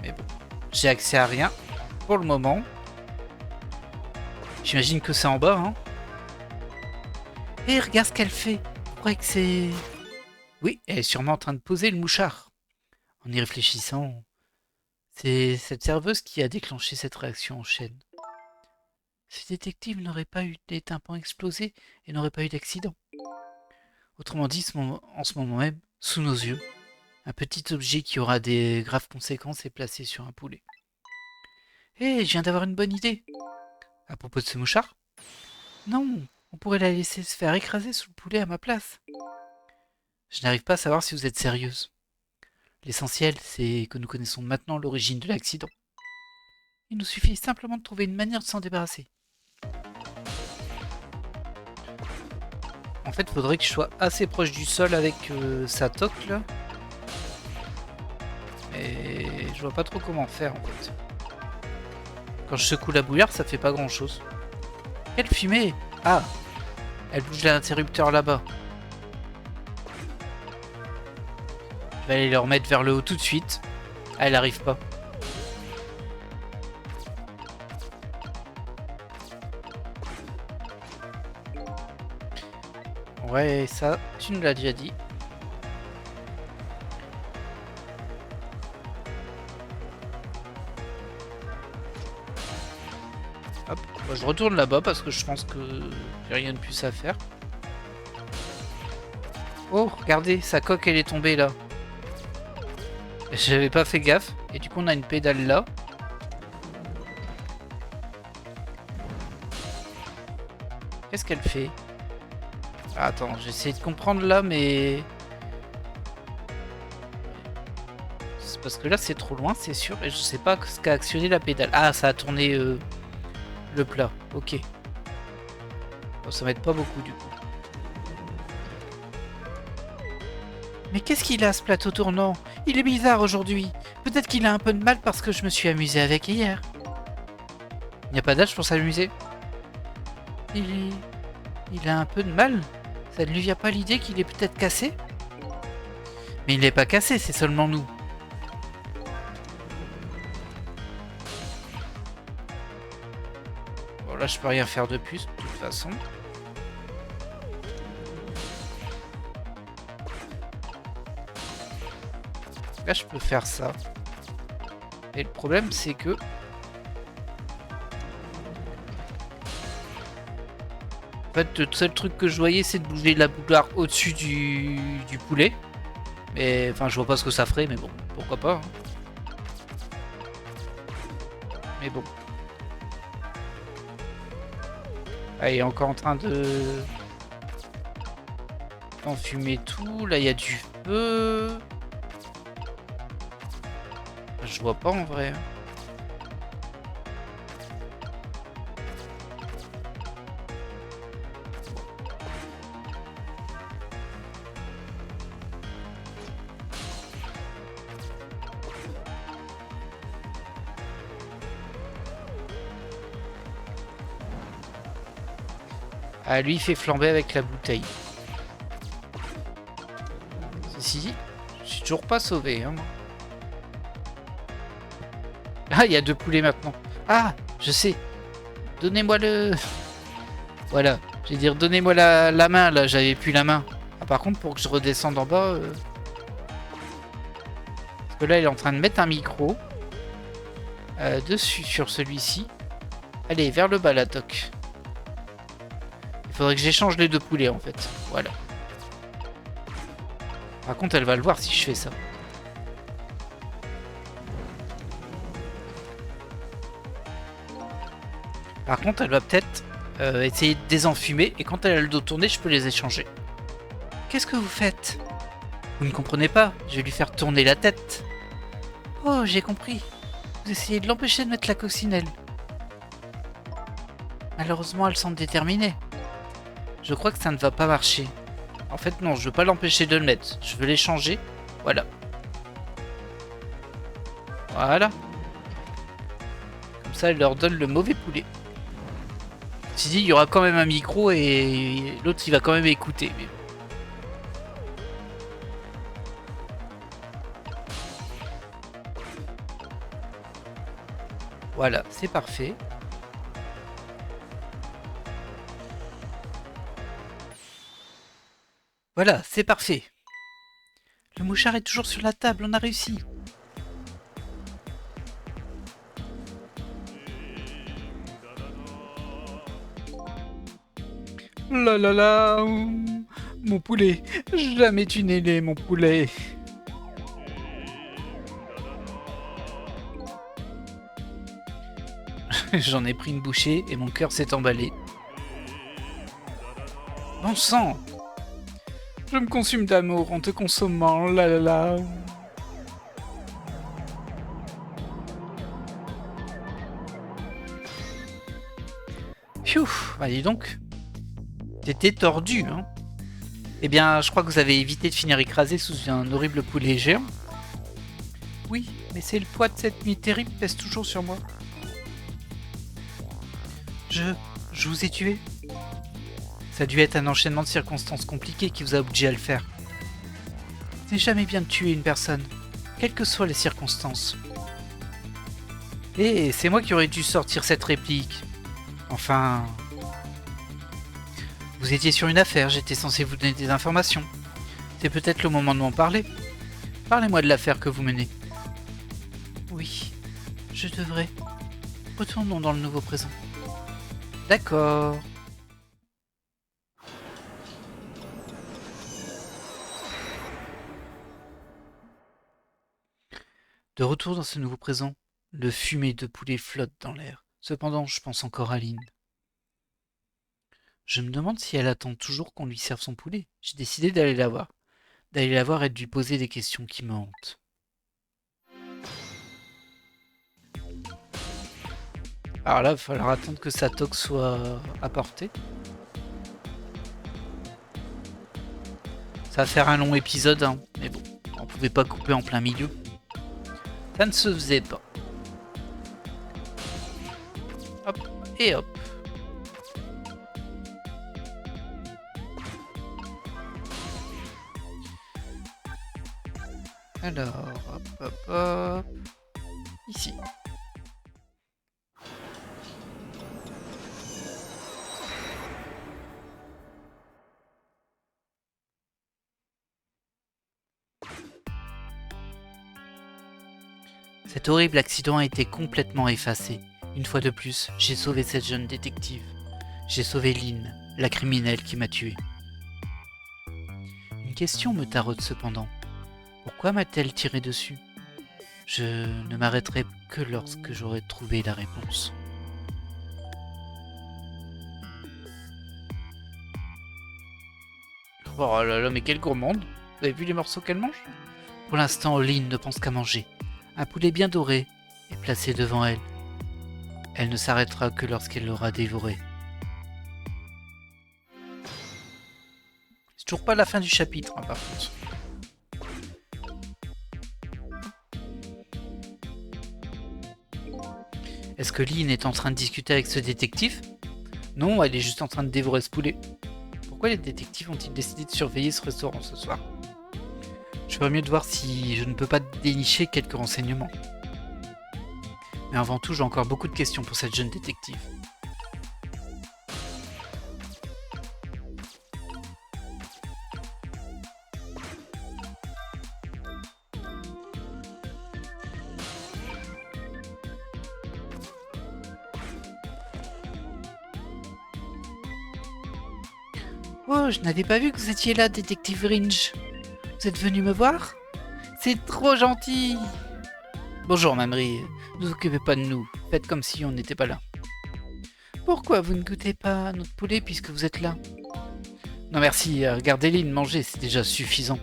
Mais bon, j'ai accès à rien pour le moment. J'imagine que c'est en bas, hein. Et regarde ce qu'elle fait. Je crois que c'est... Oui, elle est sûrement en train de poser le mouchard. En y réfléchissant, c'est cette serveuse qui a déclenché cette réaction en chaîne. Ces détectives n'auraient pas eu des tympans explosés et n'auraient pas eu d'accident. Autrement dit, en ce moment même, sous nos yeux, un petit objet qui aura des graves conséquences est placé sur un poulet. Hé, je viens d'avoir une bonne idée. À propos de ce mouchard? Non, on pourrait la laisser se faire écraser sous le poulet à ma place. Je n'arrive pas à savoir si vous êtes sérieuse. L'essentiel, c'est que nous connaissons maintenant l'origine de l'accident. Il nous suffit simplement de trouver une manière de s'en débarrasser. En fait, il faudrait que je sois assez proche du sol avec sa toque là. Et je vois pas trop comment faire en fait. Quand je secoue la bouillarde, ça fait pas grand chose. Quelle fumée! Ah! Elle bouge l'interrupteur là-bas. Je vais aller le remettre vers le haut tout de suite. Ah, elle arrive pas. Ouais, ça, tu nous l'as déjà dit. Hop, moi je retourne là-bas parce que je pense que j'ai rien de plus à faire. Oh, regardez, sa coque elle est tombée là. J'avais pas fait gaffe. Et du coup on a une pédale là. Qu'est-ce qu'elle fait? Ah, attends, j'essaie de comprendre là, mais... C'est parce que là c'est trop loin, c'est sûr. Et je sais pas ce qu'a actionné la pédale. Ah, ça a tourné le plat. Ok. Bon, ça m'aide pas beaucoup du coup. Mais qu'est-ce qu'il a ce plateau tournant? Il est bizarre aujourd'hui. Peut-être qu'il a un peu de mal parce que je me suis amusé avec hier. Il n'y a pas d'âge pour s'amuser. Il a un peu de mal. Ça ne lui vient pas l'idée qu'il est peut-être cassé? Mais il n'est pas cassé, c'est seulement nous. Bon là je peux rien faire de plus de toute façon. Là je peux faire ça. Et le problème c'est que... En fait le seul truc que je voyais c'est de bouger la bouillarde au-dessus du poulet. Mais enfin je vois pas ce que ça ferait, mais bon, pourquoi pas. Hein. Mais bon. Ah, il est encore en train de... d'enfumer tout. Là il y a du feu. Je vois pas en vrai. Ah, lui il fait flamber avec la bouteille. Ceci dit, je suis toujours pas sauvé. Hein. Ah, il y a 2 poulets maintenant. Ah, je sais. Donnez-moi le... Voilà. Je vais dire, donnez-moi la main, là. J'avais plus la main. Ah, par contre, pour que je redescende en bas... Parce que là, il est en train de mettre un micro. dessus sur celui-ci. Allez, vers le bas la toque. Il faudrait que j'échange les deux poulets en fait. Voilà. Par contre, elle va le voir si je fais ça. Par contre, elle va peut-être essayer de désenfumer et quand elle a le dos tourné, je peux les échanger. Qu'est-ce que vous faites? Vous ne comprenez pas, je vais lui faire tourner la tête. Oh, j'ai compris. Vous essayez de l'empêcher de mettre la coccinelle. Malheureusement, elle semble déterminée. Je crois que ça ne va pas marcher. En fait, non, je veux pas l'empêcher de le mettre. Je veux l'échanger. Voilà. Voilà. Comme ça, elle leur donne le mauvais poulet. Ceci dit, il y aura quand même un micro et l'autre, il va quand même écouter. Mais... Voilà, c'est parfait. Voilà, c'est parfait. Le mouchard est toujours sur la table, on a réussi. La la la, mon poulet, jamais tu n'es né, mon poulet. J'en ai pris une bouchée et mon cœur s'est emballé. Bon sang! Je me consume d'amour en te consommant, la la la. Pfiou, bah dis donc. T'étais tordu, hein. Eh bien, je crois que vous avez évité de finir écrasé sous un horrible poulet géant. Oui, mais c'est le poids de cette nuit terrible pèse toujours sur moi. Je vous ai tué. Ça a dû être un enchaînement de circonstances compliquées qui vous a obligé à le faire. C'est jamais bien de tuer une personne, quelles que soient les circonstances. Et c'est moi qui aurais dû sortir cette réplique. Enfin... Vous étiez sur une affaire, j'étais censé vous donner des informations. C'est peut-être le moment de m'en parler. Parlez-moi de l'affaire que vous menez. Oui, je devrais. Retournons dans le nouveau présent. D'accord. De retour dans ce nouveau présent, le fumet de poulet flotte dans l'air. Cependant, je pense encore à Lynn. Je me demande si elle attend toujours qu'on lui serve son poulet. J'ai décidé d'aller la voir. D'aller la voir et de lui poser des questions qui me hantent. Alors là, il va falloir attendre que sa toque soit apportée. Ça va faire un long épisode, hein, mais bon, on pouvait pas couper en plein milieu. Ça ne se faisait pas. Hop, et hop. Alors, hop, hop, hop. Ici. Cet horrible accident a été complètement effacé. Une fois de plus, j'ai sauvé cette jeune détective. J'ai sauvé Lynn, la criminelle qui m'a tué. Une question me taraude cependant. Pourquoi m'a-t-elle tiré dessus? Je ne m'arrêterai que lorsque j'aurai trouvé la réponse. Oh là là, mais quelle gourmande! Vous avez vu les morceaux qu'elle mange? Pour l'instant, Lynn ne pense qu'à manger. Un poulet bien doré est placé devant elle. Elle ne s'arrêtera que lorsqu'elle l'aura dévoré. C'est toujours pas la fin du chapitre, hein, par contre. Est-ce que Lynn est en train de discuter avec ce détective? Non, elle est juste en train de dévorer ce poulet. Pourquoi les détectives ont-ils décidé de surveiller ce restaurant ce soir? Je ferais mieux de voir si je ne peux pas dénicher quelques renseignements. Mais avant tout, j'ai encore beaucoup de questions pour cette jeune détective. Oh, je n'avais pas vu que vous étiez là, détective Ringe. Vous êtes venu me voir? C'est trop gentil. Bonjour, Mamrie. Ne vous occupez pas de nous. Faites comme si on n'était pas là. Pourquoi vous ne goûtez pas notre poulet puisque vous êtes là? Non merci, regardez-les manger, c'est déjà suffisant.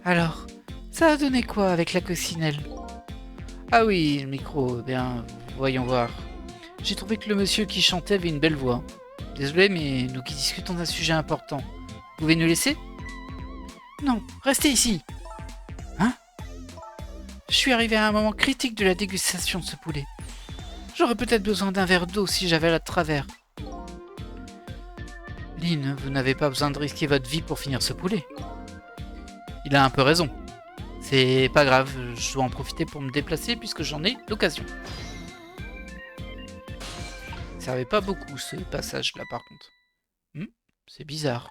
Alors, ça a donné quoi avec la coccinelle? Ah oui, le micro, bien, voyons voir. J'ai trouvé que le monsieur qui chantait avait une belle voix. Désolé, mais nous qui discutons d'un sujet important. Vous pouvez nous laisser? Non, restez ici. Hein? Je suis arrivé à un moment critique de la dégustation de ce poulet. J'aurais peut-être besoin d'un verre d'eau si j'avais la travers. Lynn, vous n'avez pas besoin de risquer votre vie pour finir ce poulet. Il a un peu raison. C'est pas grave, je dois en profiter pour me déplacer puisque j'en ai l'occasion. Ça servait pas beaucoup ce passage-là par contre. C'est bizarre.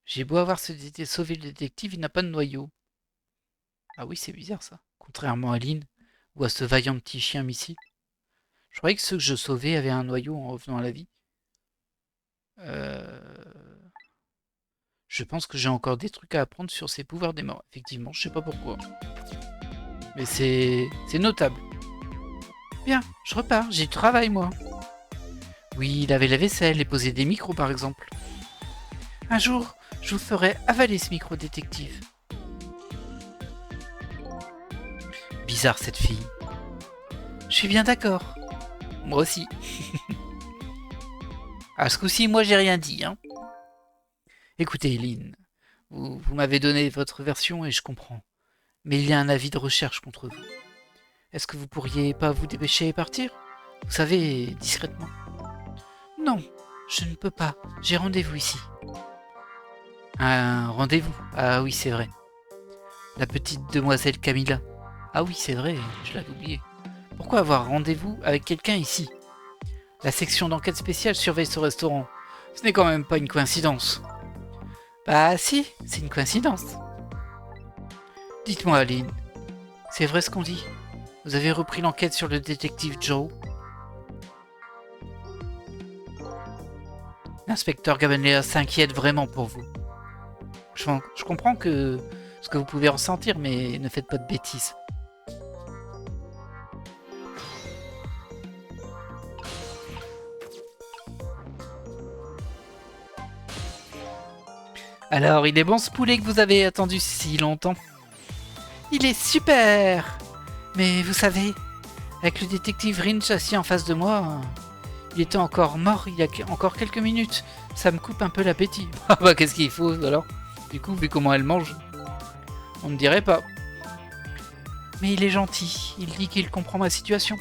J'ai beau avoir sauvé le détective, il n'a pas de noyau. Ah oui, c'est bizarre ça. Contrairement à Lynn ou à ce vaillant petit chien Missy. Je croyais que ceux que je sauvais avaient un noyau en revenant à la vie. Je pense que j'ai encore des trucs à apprendre sur ses pouvoirs des morts. Effectivement, je sais pas pourquoi. Mais c'est notable. Bien, je repars, j'ai du travail moi. Oui, laver la vaisselle et poser des micros par exemple. Un jour, je vous ferai avaler ce micro détective. Bizarre cette fille. Je suis bien d'accord. Moi aussi. À ce coup-ci, moi j'ai rien dit, hein. Écoutez, Lynn, vous m'avez donné votre version et je comprends. Mais il y a un avis de recherche contre vous. Est-ce que vous pourriez pas vous dépêcher et partir? Vous savez, discrètement. Non, je ne peux pas. J'ai rendez-vous ici. Un rendez-vous? Ah oui, c'est vrai. La petite demoiselle Camilla. Ah oui, c'est vrai, je l'avais oublié. Pourquoi avoir rendez-vous avec quelqu'un ici? La section d'enquête spéciale surveille ce restaurant. Ce n'est quand même pas une coïncidence. Bah si, c'est une coïncidence. Dites-moi, Aline, c'est vrai ce qu'on dit? Vous avez repris l'enquête sur le détective Joe? L'inspecteur Gabanea s'inquiète vraiment pour vous. Je comprends ce que vous pouvez ressentir, mais ne faites pas de bêtises. Alors, il est bon ce poulet que vous avez attendu si longtemps? Il est super! Mais vous savez, avec le détective Ringe assis en face de moi, il était encore mort il y a encore quelques minutes. Ça me coupe un peu l'appétit. Ah bah qu'est-ce qu'il faut alors? Du coup, vu comment elle mange, on ne dirait pas. Mais il est gentil, il dit qu'il comprend ma situation.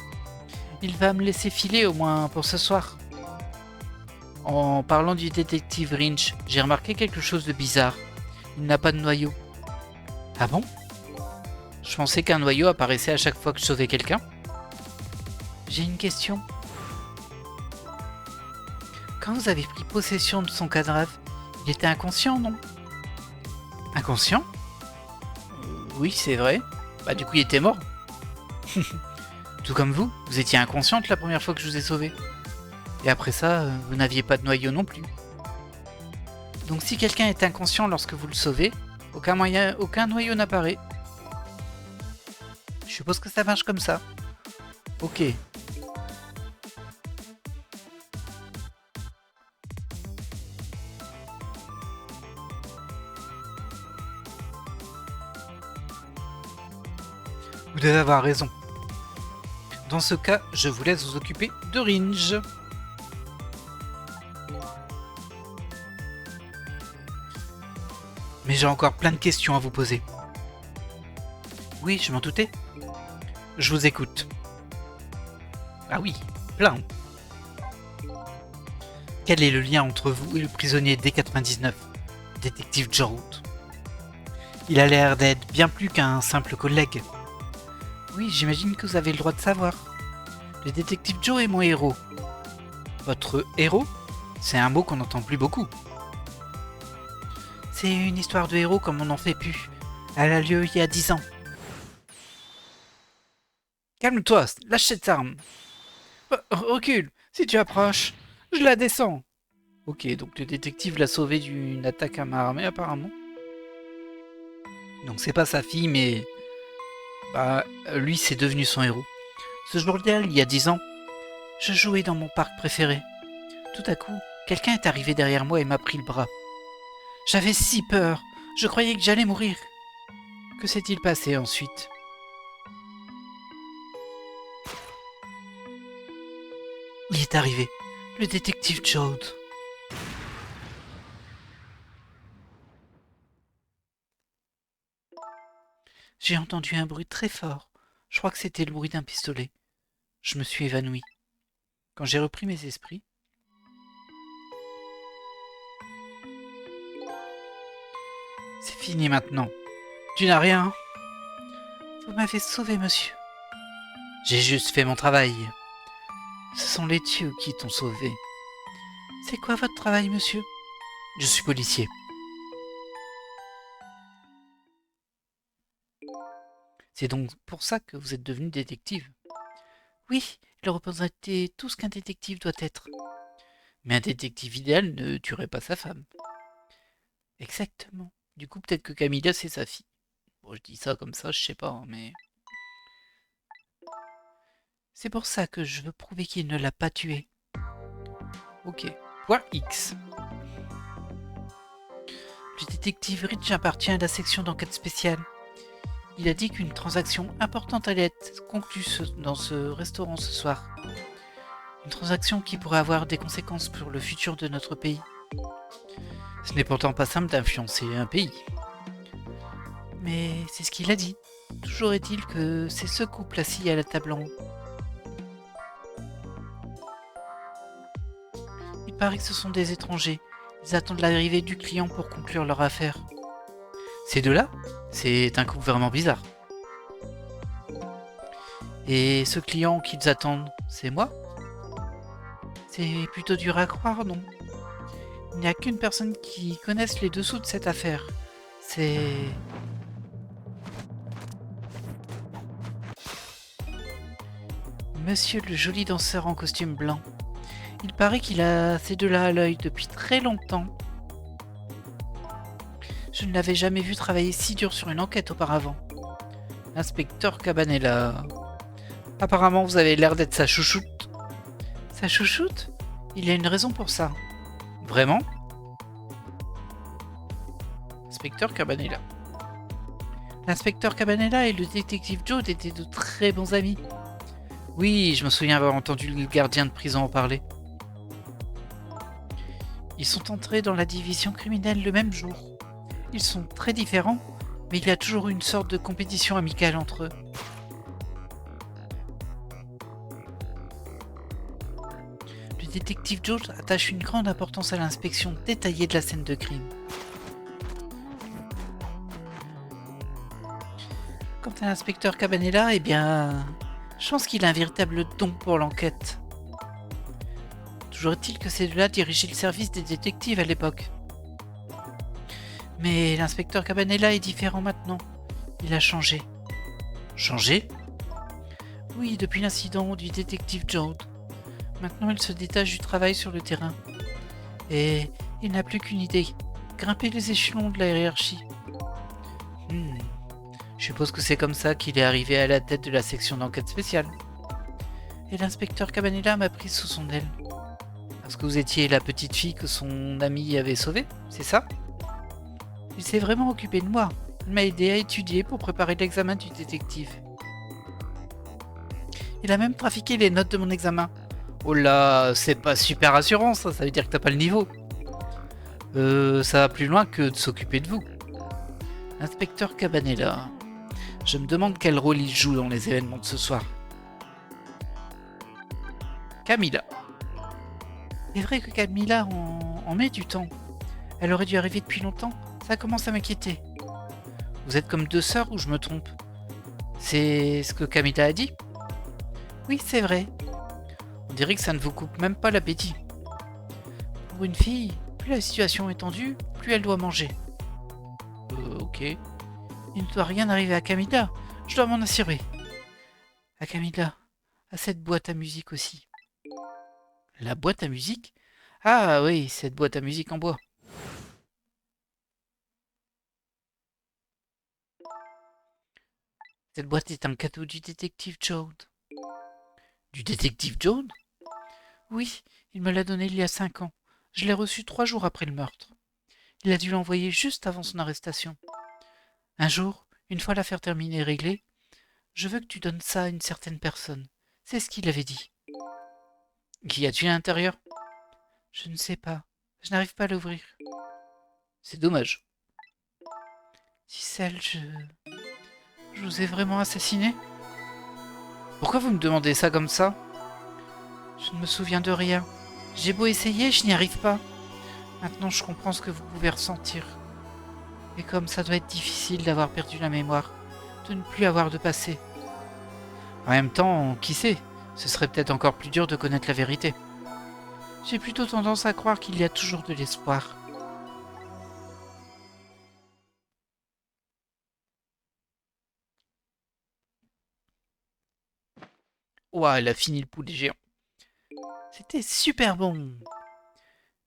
Il va me laisser filer au moins pour ce soir. En parlant du détective Ringe, j'ai remarqué quelque chose de bizarre. Il n'a pas de noyau. Ah bon? Je pensais qu'un noyau apparaissait à chaque fois que je sauvais quelqu'un. J'ai une question. Quand vous avez pris possession de son cadavre, il était inconscient, non? Inconscient? Oui, c'est vrai. Bah du coup, il était mort. Tout comme vous, vous étiez inconsciente la première fois que je vous ai sauvé. Et après ça, vous n'aviez pas de noyau non plus. Donc si quelqu'un est inconscient lorsque vous le sauvez, aucun noyau n'apparaît. Je suppose que ça marche comme ça. Ok. Vous devez avoir raison. Dans ce cas, je vous laisse vous occuper de Ringe. Mais j'ai encore plein de questions à vous poser. Oui, je m'en doutais. Je vous écoute. Ah oui, plein. Quel est le lien entre vous et le prisonnier D99, détective Jorut? Il a l'air d'être bien plus qu'un simple collègue. Oui, j'imagine que vous avez le droit de savoir. Le détective Joe est mon héros. Votre héros? C'est un mot qu'on n'entend plus beaucoup. C'est une histoire de héros comme on n'en fait plus. Elle a lieu il y a 10 ans. Calme-toi, lâche cette arme. Recule, si tu approches, je la descends. Ok, donc le détective l'a sauvé d'une attaque à main armée apparemment. Donc c'est pas sa fille, mais bah, lui c'est devenu son héros. Ce jour-là, il y a 10 ans, je jouais dans mon parc préféré. Tout à coup, quelqu'un est arrivé derrière moi et m'a pris le bras. J'avais si peur, je croyais que j'allais mourir. Que s'est-il passé ensuite? Il est arrivé, le détective Jones. J'ai entendu un bruit très fort. Je crois que c'était le bruit d'un pistolet. Je me suis évanoui. Quand j'ai repris mes esprits, c'est fini maintenant. Tu n'as rien. Vous m'avez sauvé, monsieur. J'ai juste fait mon travail. Ce sont les dieux qui t'ont sauvé. C'est quoi votre travail, monsieur? Je suis policier. C'est donc pour ça que vous êtes devenu détective. Oui, il représentait tout ce qu'un détective doit être. Mais un détective idéal ne tuerait pas sa femme. Exactement. Du coup, peut-être que Camilla, c'est sa fille. Bon, je dis ça comme ça, je sais pas, hein, mais... C'est pour ça que je veux prouver qu'il ne l'a pas tuée. Ok. Point X. Le détective Rich appartient à la section d'enquête spéciale. Il a dit qu'une transaction importante allait être conclue dans ce restaurant ce soir. Une transaction qui pourrait avoir des conséquences pour le futur de notre pays. Ce n'est pourtant pas simple d'influencer un pays. Mais c'est ce qu'il a dit. Toujours est-il que c'est ce couple assis à la table en haut. Il paraît que ce sont des étrangers. Ils attendent l'arrivée du client pour conclure leur affaire. Ces deux-là, c'est un couple vraiment bizarre. Et ce client qu'ils attendent, c'est moi? C'est plutôt dur à croire, non? Il n'y a qu'une personne qui connaisse les dessous de cette affaire. C'est... Monsieur le joli danseur en costume blanc. Il paraît qu'il a ces deux-là à l'œil depuis très longtemps. Je ne l'avais jamais vu travailler si dur sur une enquête auparavant. Inspecteur Cabanela. Apparemment, vous avez l'air d'être sa chouchoute. Sa chouchoute? Il y a une raison pour ça. Vraiment? Inspecteur Cabanela. L'inspecteur Cabanela et le détective Joe étaient de très bons amis. Oui, je me souviens avoir entendu le gardien de prison en parler. Ils sont entrés dans la division criminelle le même jour. Ils sont très différents, mais il y a toujours une sorte de compétition amicale entre eux. Le détective Joe attache une grande importance à l'inspection détaillée de la scène de crime. Quant à l'inspecteur Cabanela, eh bien... Je pense qu'il a un véritable don pour l'enquête. Toujours est-il que ces deux-là dirigeaient le service des détectives à l'époque. Mais l'inspecteur Cabanela est différent maintenant. Il a changé. Changé? Oui, depuis l'incident du détective Joe. Maintenant, il se détache du travail sur le terrain. Et il n'a plus qu'une idée. Grimper les échelons de la hiérarchie. Je suppose que c'est comme ça qu'il est arrivé à la tête de la section d'enquête spéciale. Et l'inspecteur Cabanela m'a prise sous son aile. Parce que vous étiez la petite fille que son ami avait sauvée, c'est ça? Il s'est vraiment occupé de moi. Il m'a aidé à étudier pour préparer l'examen du détective. Il a même trafiqué les notes de mon examen. Oh là, c'est pas super rassurant ça veut dire que t'as pas le niveau. Ça va plus loin que de s'occuper de vous. Inspecteur Cabanela. Je me demande quel rôle il joue dans les événements de ce soir. Camilla. C'est vrai que Camilla en met du temps. Elle aurait dû arriver depuis longtemps. Ça commence à m'inquiéter. Vous êtes comme deux sœurs ou je me trompe? C'est ce que Camilla a dit? Oui, c'est vrai. On dirait que ça ne vous coupe même pas l'appétit. Pour une fille, plus la situation est tendue, plus elle doit manger. Ok. Il ne doit rien arriver à Camilla. Je dois m'en assurer. À Camilla. À cette boîte à musique aussi. La boîte à musique? Ah oui, cette boîte à musique en bois. Cette boîte est un cadeau du détective Jones. Du détective Jones? Oui, il me l'a donné il y a 5 ans. Je l'ai reçu 3 jours après le meurtre. Il a dû l'envoyer juste avant son arrestation. Un jour, une fois l'affaire terminée et réglée, je veux que tu donnes ça à une certaine personne. C'est ce qu'il avait dit. Qu'y a-t-il à l'intérieur? Je ne sais pas. Je n'arrive pas à l'ouvrir. C'est dommage. Gisèle, je vous ai vraiment assassiné? Pourquoi vous me demandez ça comme ça? Je ne me souviens de rien. J'ai beau essayer, je n'y arrive pas. Maintenant, je comprends ce que vous pouvez ressentir. Et comme ça doit être difficile d'avoir perdu la mémoire, de ne plus avoir de passé. En même temps, qui sait? Ce serait peut-être encore plus dur de connaître la vérité. J'ai plutôt tendance à croire qu'il y a toujours de l'espoir. Ouah, elle a fini le poulet géant. C'était super bon.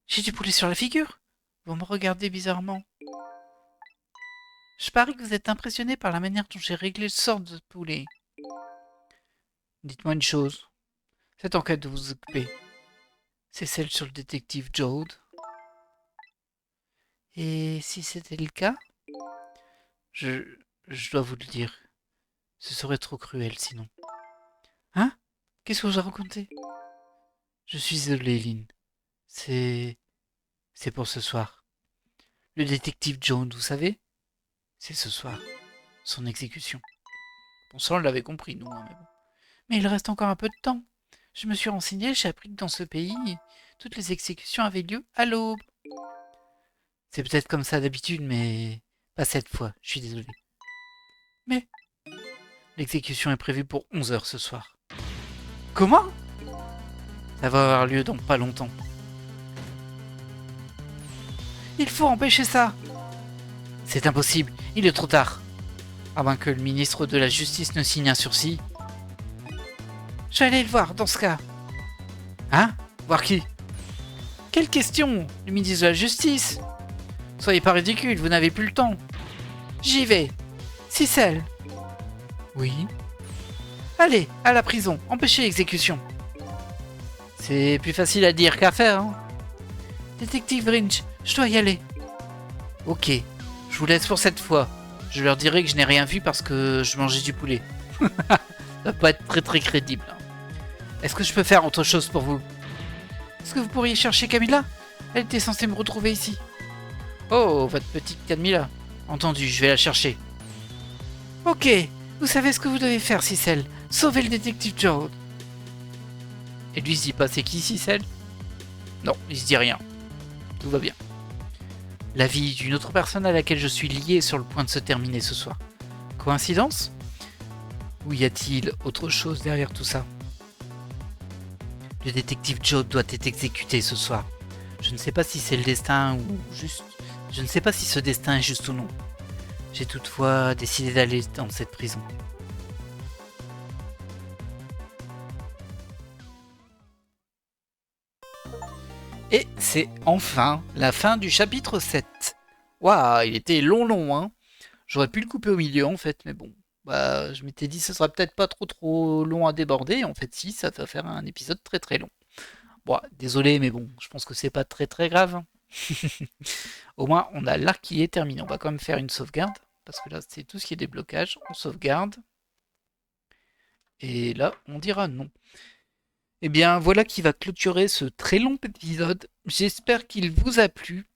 J'ai du poulet sur la figure. Vous me regardez bizarrement. Je parie que vous êtes impressionné par la manière dont j'ai réglé le sort de ce poulet. Dites-moi une chose. Cette enquête de vous occuper, c'est celle sur le détective Jode. Et si c'était le cas, je, je dois vous le dire, ce serait trop cruel sinon. Hein? Qu'est-ce que vous racontez? Je suis désolé, Lynn. C'est... c'est pour ce soir. Le détective Jones, vous savez? C'est ce soir. Son exécution. Bon, ça, on l'avait compris, nous, hein, mais bon. Mais il reste encore un peu de temps. Je me suis renseigné, j'ai appris que dans ce pays, toutes les exécutions avaient lieu à l'aube. C'est peut-être comme ça d'habitude, mais pas cette fois, je suis désolé. Mais l'exécution est prévue pour 11 heures ce soir. Comment? Ça va avoir lieu dans pas longtemps. Il faut empêcher ça. C'est impossible, il est trop tard. À moins que le ministre de la Justice ne signe un sursis. Je vais aller le voir dans ce cas. Hein? Voir qui? Quelle question? Le ministre de la Justice? Soyez pas ridicule, vous n'avez plus le temps. J'y vais. Cicel. Oui. Allez, à la prison, empêchez l'exécution. C'est plus facile à dire qu'à faire, hein. Détective Grinch, je dois y aller. Ok, je vous laisse pour cette fois. Je leur dirai que je n'ai rien vu parce que je mangeais du poulet. Ça va pas être très très crédible. Est-ce que je peux faire autre chose pour vous? Est-ce que vous pourriez chercher Camilla? Elle était censée me retrouver ici. Oh, votre petite Camilla. Entendu, je vais la chercher. Ok, vous savez ce que vous devez faire, Cicel. Sauvez le détective Joe. Et lui, il se dit pas c'est qui, Cicel? Non, il se dit rien. Tout va bien. La vie d'une autre personne à laquelle je suis lié est sur le point de se terminer ce soir. Coïncidence? Ou y a-t-il autre chose derrière tout ça? Le détective Joe doit être exécuté ce soir. Je ne sais pas si c'est le destin ou juste... Je ne sais pas si ce destin est juste ou non. J'ai toutefois décidé d'aller dans cette prison. Et c'est enfin la fin du chapitre 7. Waouh, il était long, hein. J'aurais pu le couper au milieu en fait, mais bon. Bah, je m'étais dit ce sera peut-être pas trop long à déborder. En fait, si, ça va faire un épisode très très long. Bon, désolé, mais bon, je pense que c'est pas très grave. Au moins, on a l'arc qui est terminé. On va quand même faire une sauvegarde, parce que là, c'est tout ce qui est déblocage. On sauvegarde. Et là, on dira non. Eh bien, voilà qui va clôturer ce très long épisode. J'espère qu'il vous a plu.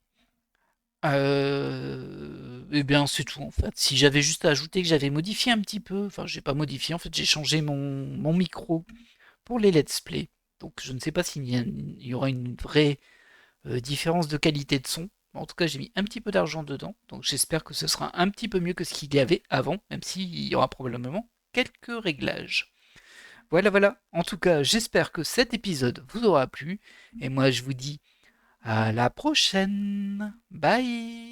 Eh bien, c'est tout en fait. Si j'avais juste à ajouter que j'avais modifié un petit peu, enfin, j'ai pas modifié, en fait, j'ai changé mon micro pour les let's play. Donc, je ne sais pas s'il y aura une vraie différence de qualité de son. En tout cas, j'ai mis un petit peu d'argent dedans, donc j'espère que ce sera un petit peu mieux que ce qu'il y avait avant, même s'il y aura probablement quelques réglages. Voilà. En tout cas, j'espère que cet épisode vous aura plu, et moi je vous dis à la prochaine. Bye.